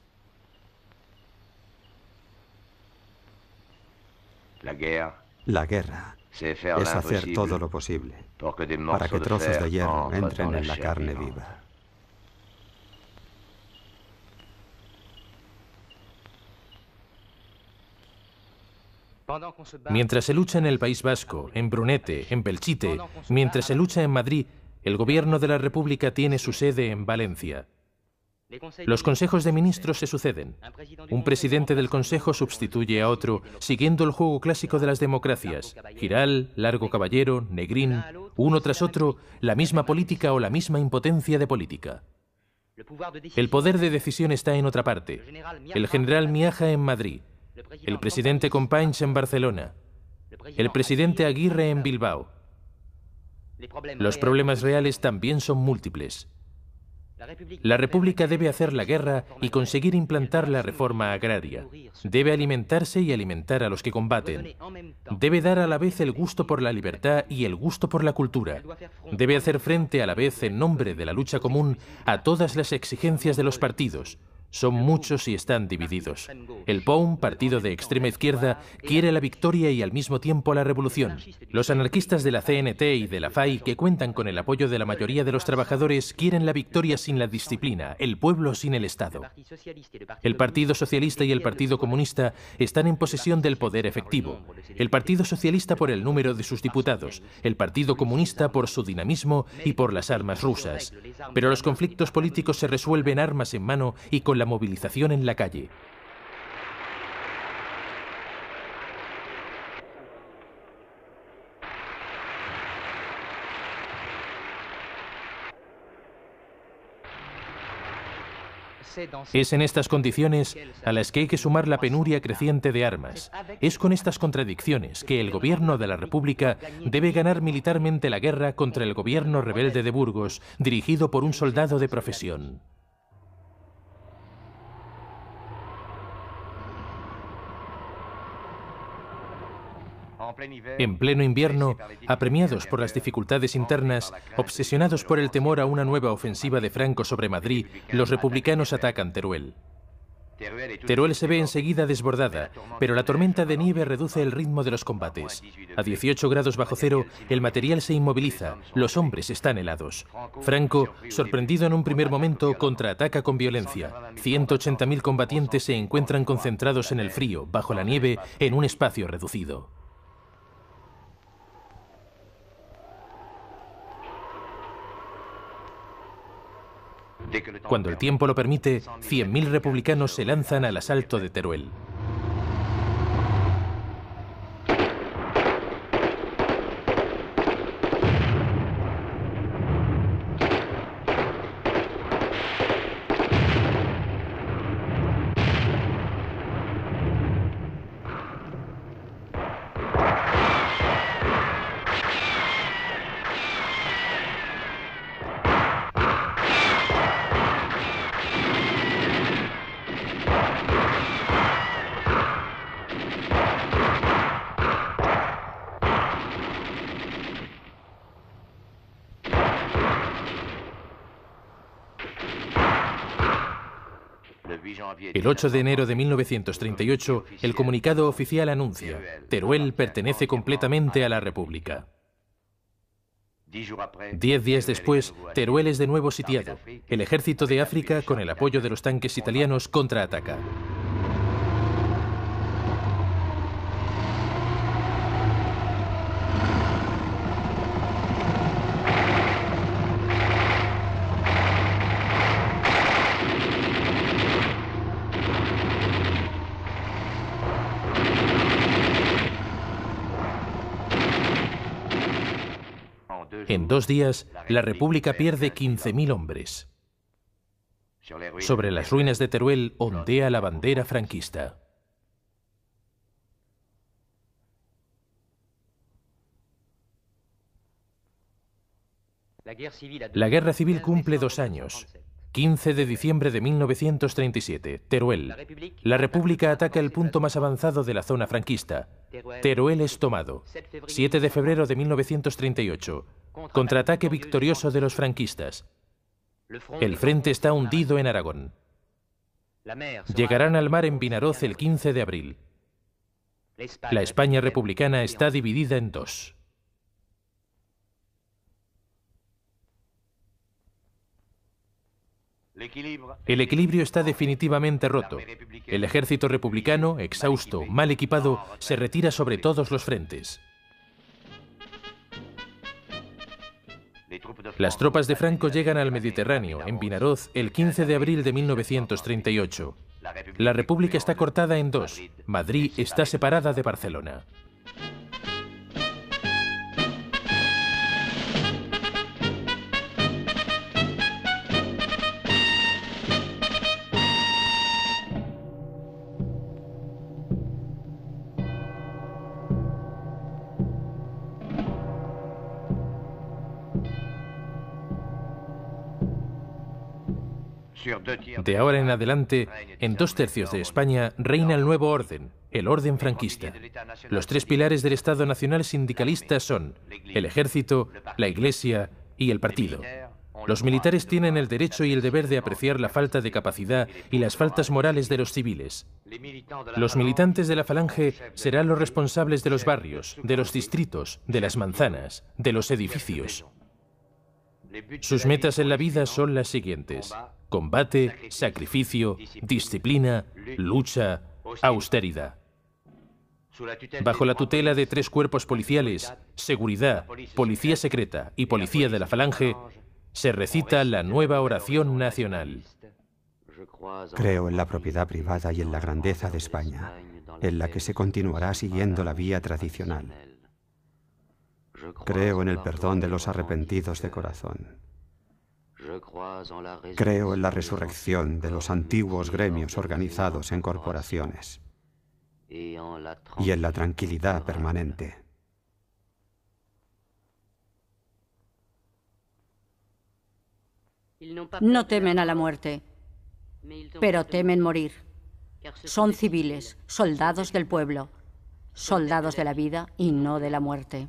La guerra es hacer todo lo posible para que trozos de hierro entren en la carne viva. Mientras se lucha en el País Vasco, en Brunete, en Belchite, mientras se lucha en Madrid, el gobierno de la República tiene su sede en Valencia. Los consejos de ministros se suceden. Un presidente del consejo sustituye a otro, siguiendo el juego clásico de las democracias. Giral, Largo Caballero, Negrín, uno tras otro, la misma política o la misma impotencia de política. El poder de decisión está en otra parte. El general Miaja en Madrid. El presidente Companys en Barcelona. El presidente Aguirre en Bilbao. Los problemas reales también son múltiples. La República debe hacer la guerra y conseguir implantar la reforma agraria. Debe alimentarse y alimentar a los que combaten. Debe dar a la vez el gusto por la libertad y el gusto por la cultura. Debe hacer frente a la vez, en nombre de la lucha común, a todas las exigencias de los partidos. Son muchos y están divididos. El POUM, partido de extrema izquierda, quiere la victoria y al mismo tiempo la revolución. Los anarquistas de la CNT y de la FAI, que cuentan con el apoyo de la mayoría de los trabajadores, quieren la victoria sin la disciplina, el pueblo sin el Estado. El Partido Socialista y el Partido Comunista están en posesión del poder efectivo. El Partido Socialista por el número de sus diputados, el Partido Comunista por su dinamismo y por las armas rusas. Pero los conflictos políticos se resuelven armas en mano y con la movilización en la calle. Es en estas condiciones a las que hay que sumar la penuria creciente de armas. Es con estas contradicciones que el gobierno de la República debe ganar militarmente la guerra contra el gobierno rebelde de Burgos, dirigido por un soldado de profesión. En pleno invierno, apremiados por las dificultades internas, obsesionados por el temor a una nueva ofensiva de Franco sobre Madrid, los republicanos atacan Teruel. Teruel se ve enseguida desbordada, pero la tormenta de nieve reduce el ritmo de los combates. A 18 grados bajo cero, el material se inmoviliza, los hombres están helados. Franco, sorprendido en un primer momento, contraataca con violencia. 180.000 combatientes se encuentran concentrados en el frío, bajo la nieve, en un espacio reducido. Cuando el tiempo lo permite, 100.000 republicanos se lanzan al asalto de Teruel. El 8 de enero de 1938, el comunicado oficial anuncia: Teruel pertenece completamente a la República. 10 días después, Teruel es de nuevo sitiado. El ejército de África, con el apoyo de los tanques italianos, contraataca. En 2 días, la República pierde 15.000 hombres. Sobre las ruinas de Teruel ondea la bandera franquista. La guerra civil cumple 2 años. 15 de diciembre de 1937, Teruel. La República ataca el punto más avanzado de la zona franquista. Teruel es tomado. 7 de febrero de 1938. Contraataque victorioso de los franquistas. El frente está hundido en Aragón. Llegarán al mar en Vinaroz el 15 de abril. La España republicana está dividida en 2. El equilibrio está definitivamente roto. El ejército republicano, exhausto, mal equipado, se retira sobre todos los frentes. Las tropas de Franco llegan al Mediterráneo, en Vinaroz, el 15 de abril de 1938. La República está cortada en 2. Madrid está separada de Barcelona. De ahora en adelante, en 2 tercios de España reina el nuevo orden, el orden franquista. Los 3 pilares del Estado Nacional sindicalista son el ejército, la iglesia y el partido. Los militares tienen el derecho y el deber de apreciar la falta de capacidad y las faltas morales de los civiles. Los militantes de la Falange serán los responsables de los barrios, de los distritos, de las manzanas, de los edificios. Sus metas en la vida son las siguientes: combate, sacrificio, disciplina, lucha, austeridad. Bajo la tutela de 3 cuerpos policiales, seguridad, policía secreta y policía de la Falange, se recita la nueva oración nacional. Creo en la propiedad privada y en la grandeza de España, en la que se continuará siguiendo la vía tradicional. Creo en el perdón de los arrepentidos de corazón. Creo en la resurrección de los antiguos gremios organizados en corporaciones y en la tranquilidad permanente. No temen a la muerte, pero temen morir. Son civiles, soldados del pueblo, soldados de la vida y no de la muerte.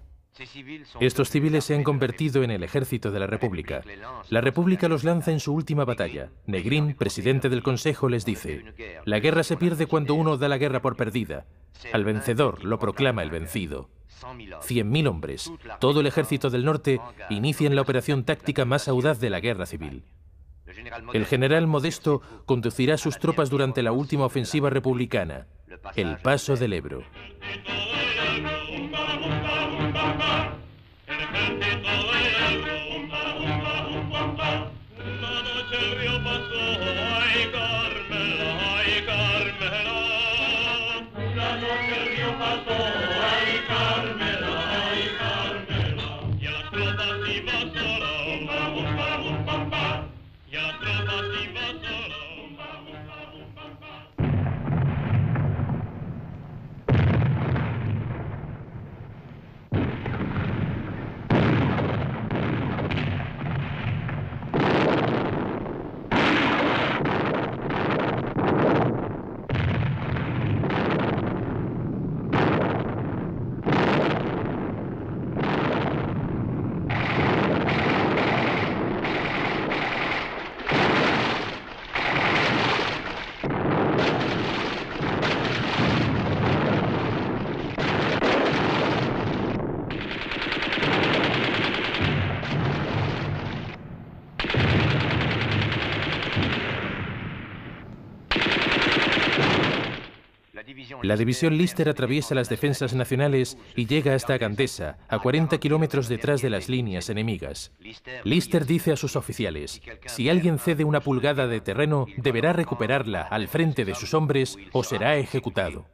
Estos civiles se han convertido en el ejército de la República. La República los lanza en su última batalla. Negrín, presidente del Consejo, les dice: la guerra se pierde cuando uno da la guerra por perdida. Al vencedor lo proclama el vencido. 100.000 hombres, todo el ejército del norte, inician la operación táctica más audaz de la guerra civil. El general Modesto conducirá sus tropas durante la última ofensiva republicana, el Paso del Ebro. La división Lister atraviesa las defensas nacionales y llega hasta Gandesa, a 40 kilómetros detrás de las líneas enemigas. Lister dice a sus oficiales: si alguien cede una pulgada de terreno, deberá recuperarla al frente de sus hombres o será ejecutado.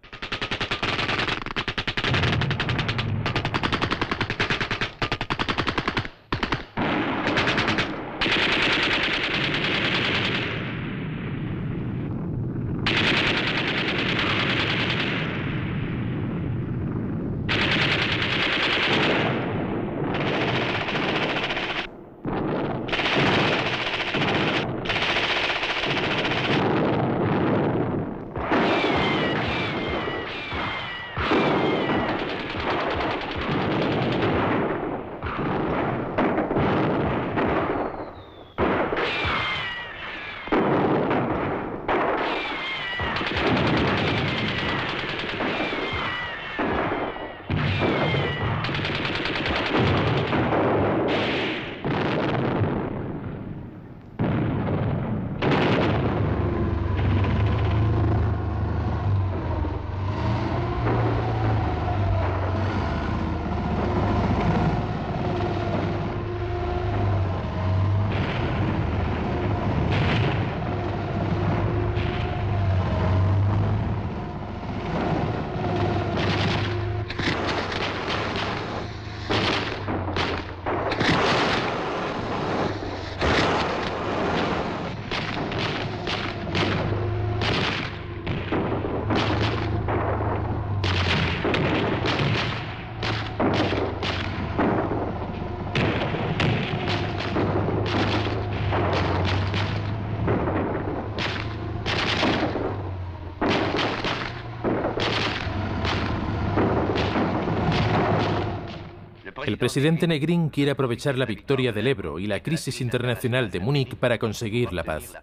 El presidente Negrín quiere aprovechar la victoria del Ebro y la crisis internacional de Múnich para conseguir la paz.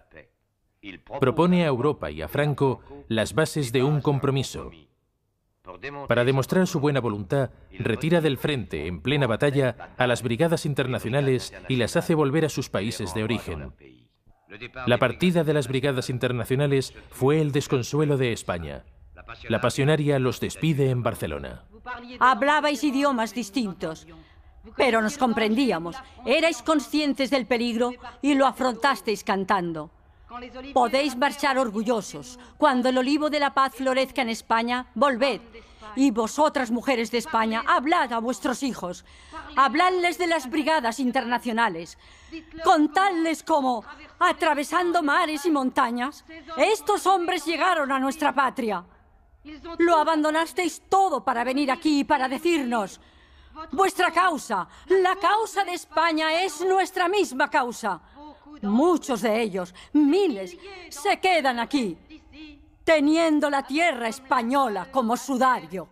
Propone a Europa y a Franco las bases de un compromiso. Para demostrar su buena voluntad, retira del frente, en plena batalla, a las brigadas internacionales y las hace volver a sus países de origen. La partida de las brigadas internacionales fue el desconsuelo de España. La pasionaria los despide en Barcelona. Hablabais idiomas distintos, pero nos comprendíamos. Erais conscientes del peligro y lo afrontasteis cantando. Podéis marchar orgullosos. Cuando el olivo de la paz florezca en España, volved. Y vosotras, mujeres de España, hablad a vuestros hijos. Habladles de las brigadas internacionales. Contadles cómo, atravesando mares y montañas, estos hombres llegaron a nuestra patria. Lo abandonasteis todo para venir aquí y para decirnos: vuestra causa, la causa de España, es nuestra misma causa. Muchos de ellos, miles, se quedan aquí, teniendo la tierra española como sudario.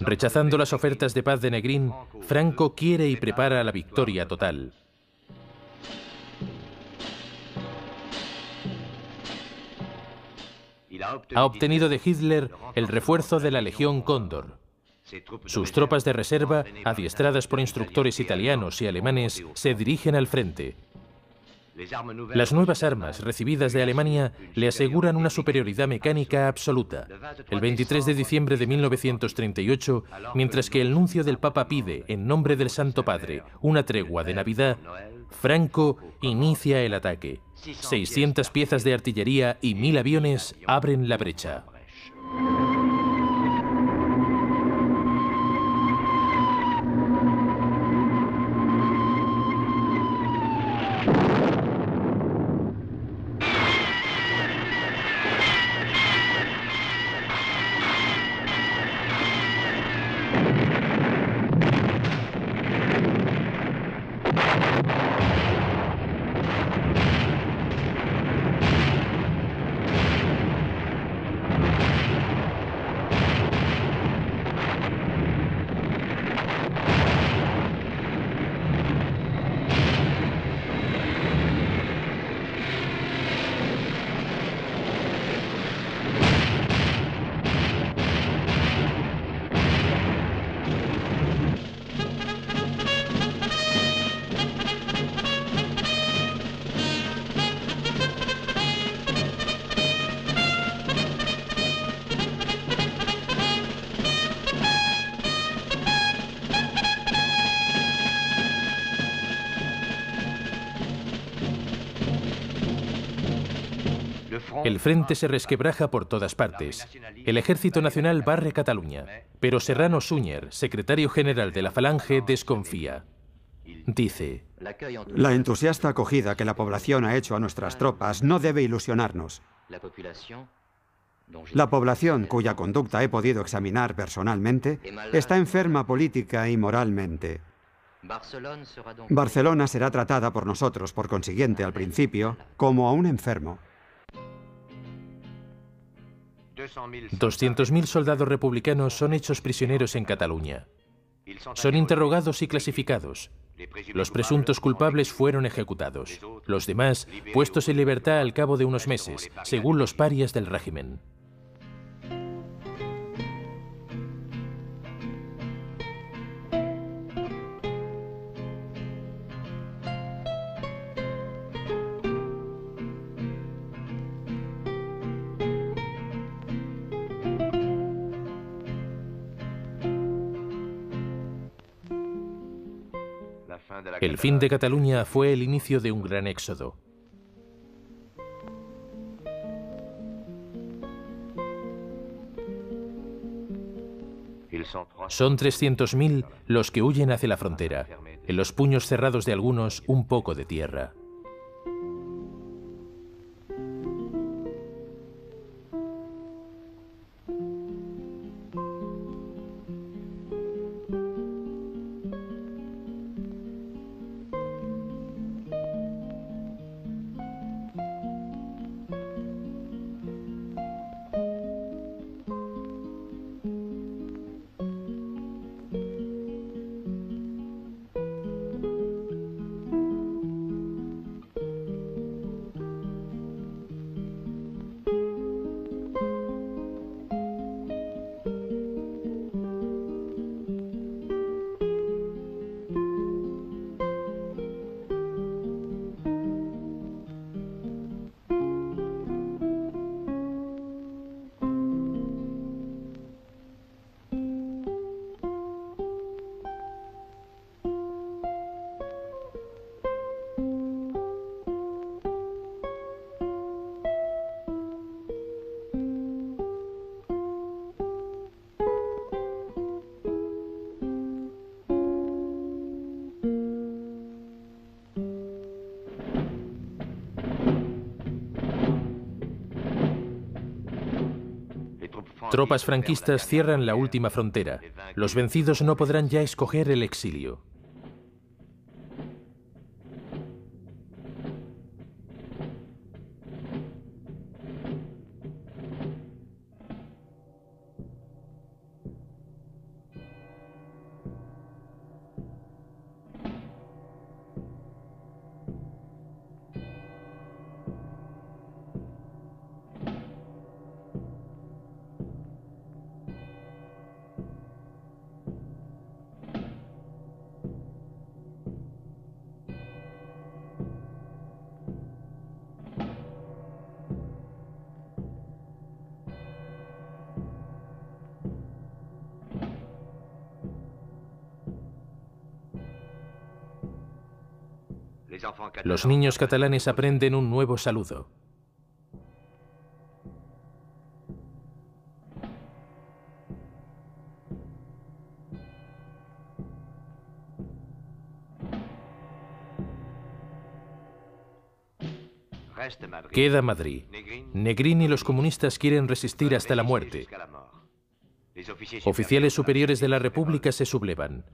Rechazando las ofertas de paz de Negrín, Franco quiere y prepara la victoria total. Ha obtenido de Hitler el refuerzo de la Legión Cóndor. Sus tropas de reserva, adiestradas por instructores italianos y alemanes, se dirigen al frente. Las nuevas armas recibidas de Alemania le aseguran una superioridad mecánica absoluta. El 23 de diciembre de 1938, mientras que el nuncio del Papa pide, en nombre del Santo Padre, una tregua de Navidad, Franco inicia el ataque. 600 piezas de artillería y 1000 aviones abren la brecha. El frente se resquebraja por todas partes. El Ejército Nacional barre Cataluña, pero Serrano Súñer, secretario general de la Falange, desconfía. Dice: La entusiasta acogida que la población ha hecho a nuestras tropas no debe ilusionarnos. La población, cuya conducta he podido examinar personalmente, está enferma política y moralmente. Barcelona será tratada por nosotros, por consiguiente, al principio, como a un enfermo. 200.000 soldados republicanos son hechos prisioneros en Cataluña. Son interrogados y clasificados. Los presuntos culpables fueron ejecutados. Los demás, puestos en libertad al cabo de unos meses, según los parias del régimen. El fin de Cataluña fue el inicio de un gran éxodo. Son 300.000 los que huyen hacia la frontera. En los puños cerrados de algunos, un poco de tierra. Tropas franquistas cierran la última frontera. Los vencidos no podrán ya escoger el exilio. Los niños catalanes aprenden un nuevo saludo. Queda Madrid. Negrín y los comunistas quieren resistir hasta la muerte. Oficiales superiores de la República se sublevan.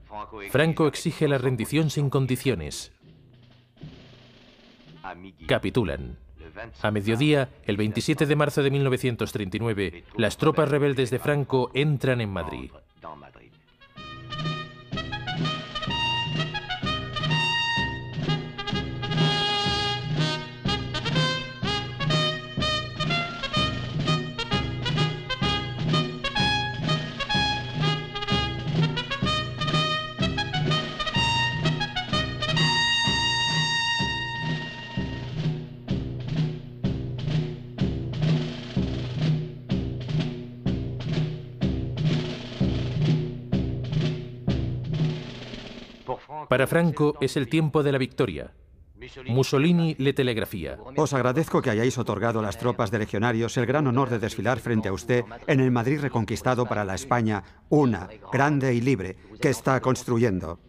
Franco exige la rendición sin condiciones. Capitulan. A mediodía, el 27 de marzo de 1939, las tropas rebeldes de Franco entran en Madrid. Para Franco es el tiempo de la victoria. Mussolini le telegrafía. Os agradezco que hayáis otorgado a las tropas de legionarios el gran honor de desfilar frente a usted en el Madrid reconquistado para la España una, grande y libre, que está construyendo.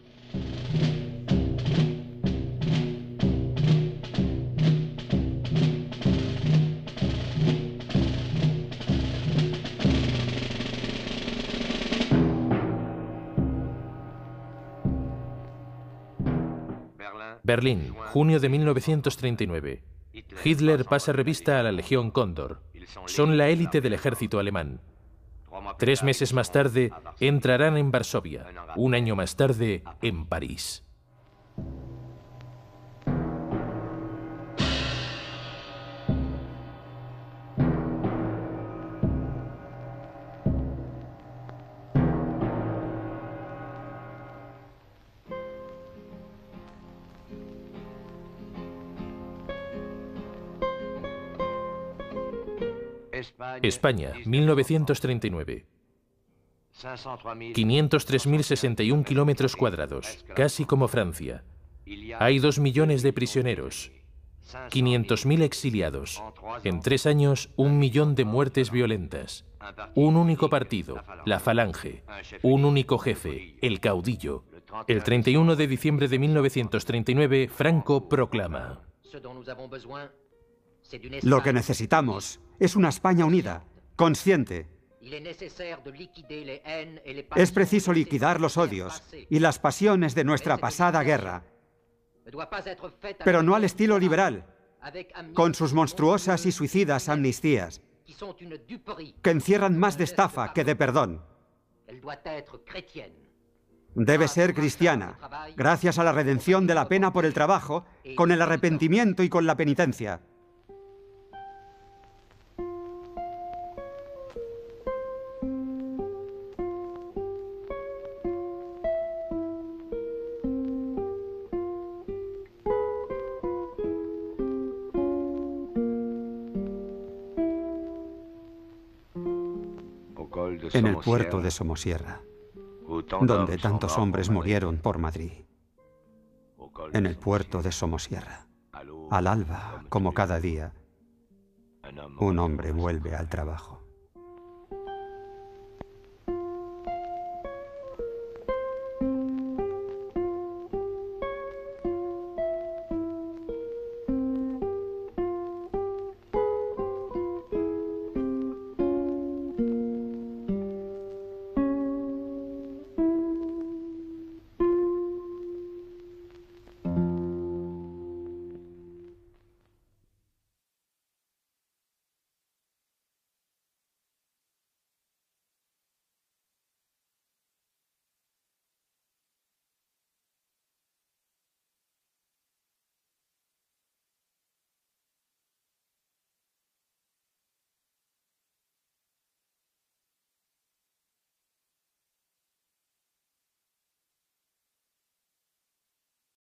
Berlín, junio de 1939. Hitler pasa revista a la Legión Cóndor. Son la élite del ejército alemán. 3 meses más tarde entrarán en Varsovia. 1 año más tarde en París. España, 1939. 503.061 kilómetros cuadrados, casi como Francia. Hay 2 millones de prisioneros, 500.000 exiliados. En 3 años, 1 millón de muertes violentas. Un único partido, la Falange. Un único jefe, el caudillo. El 31 de diciembre de 1939, Franco proclama: Lo que necesitamos es una España unida, consciente. Es preciso liquidar los odios y las pasiones de nuestra pasada guerra, pero no al estilo liberal, con sus monstruosas y suicidas amnistías, que encierran más de estafa que de perdón. Debe ser cristiana, gracias a la redención de la pena por el trabajo, con el arrepentimiento y con la penitencia. En el puerto de Somosierra, donde tantos hombres murieron por Madrid. En el puerto de Somosierra, al alba, como cada día, un hombre vuelve al trabajo.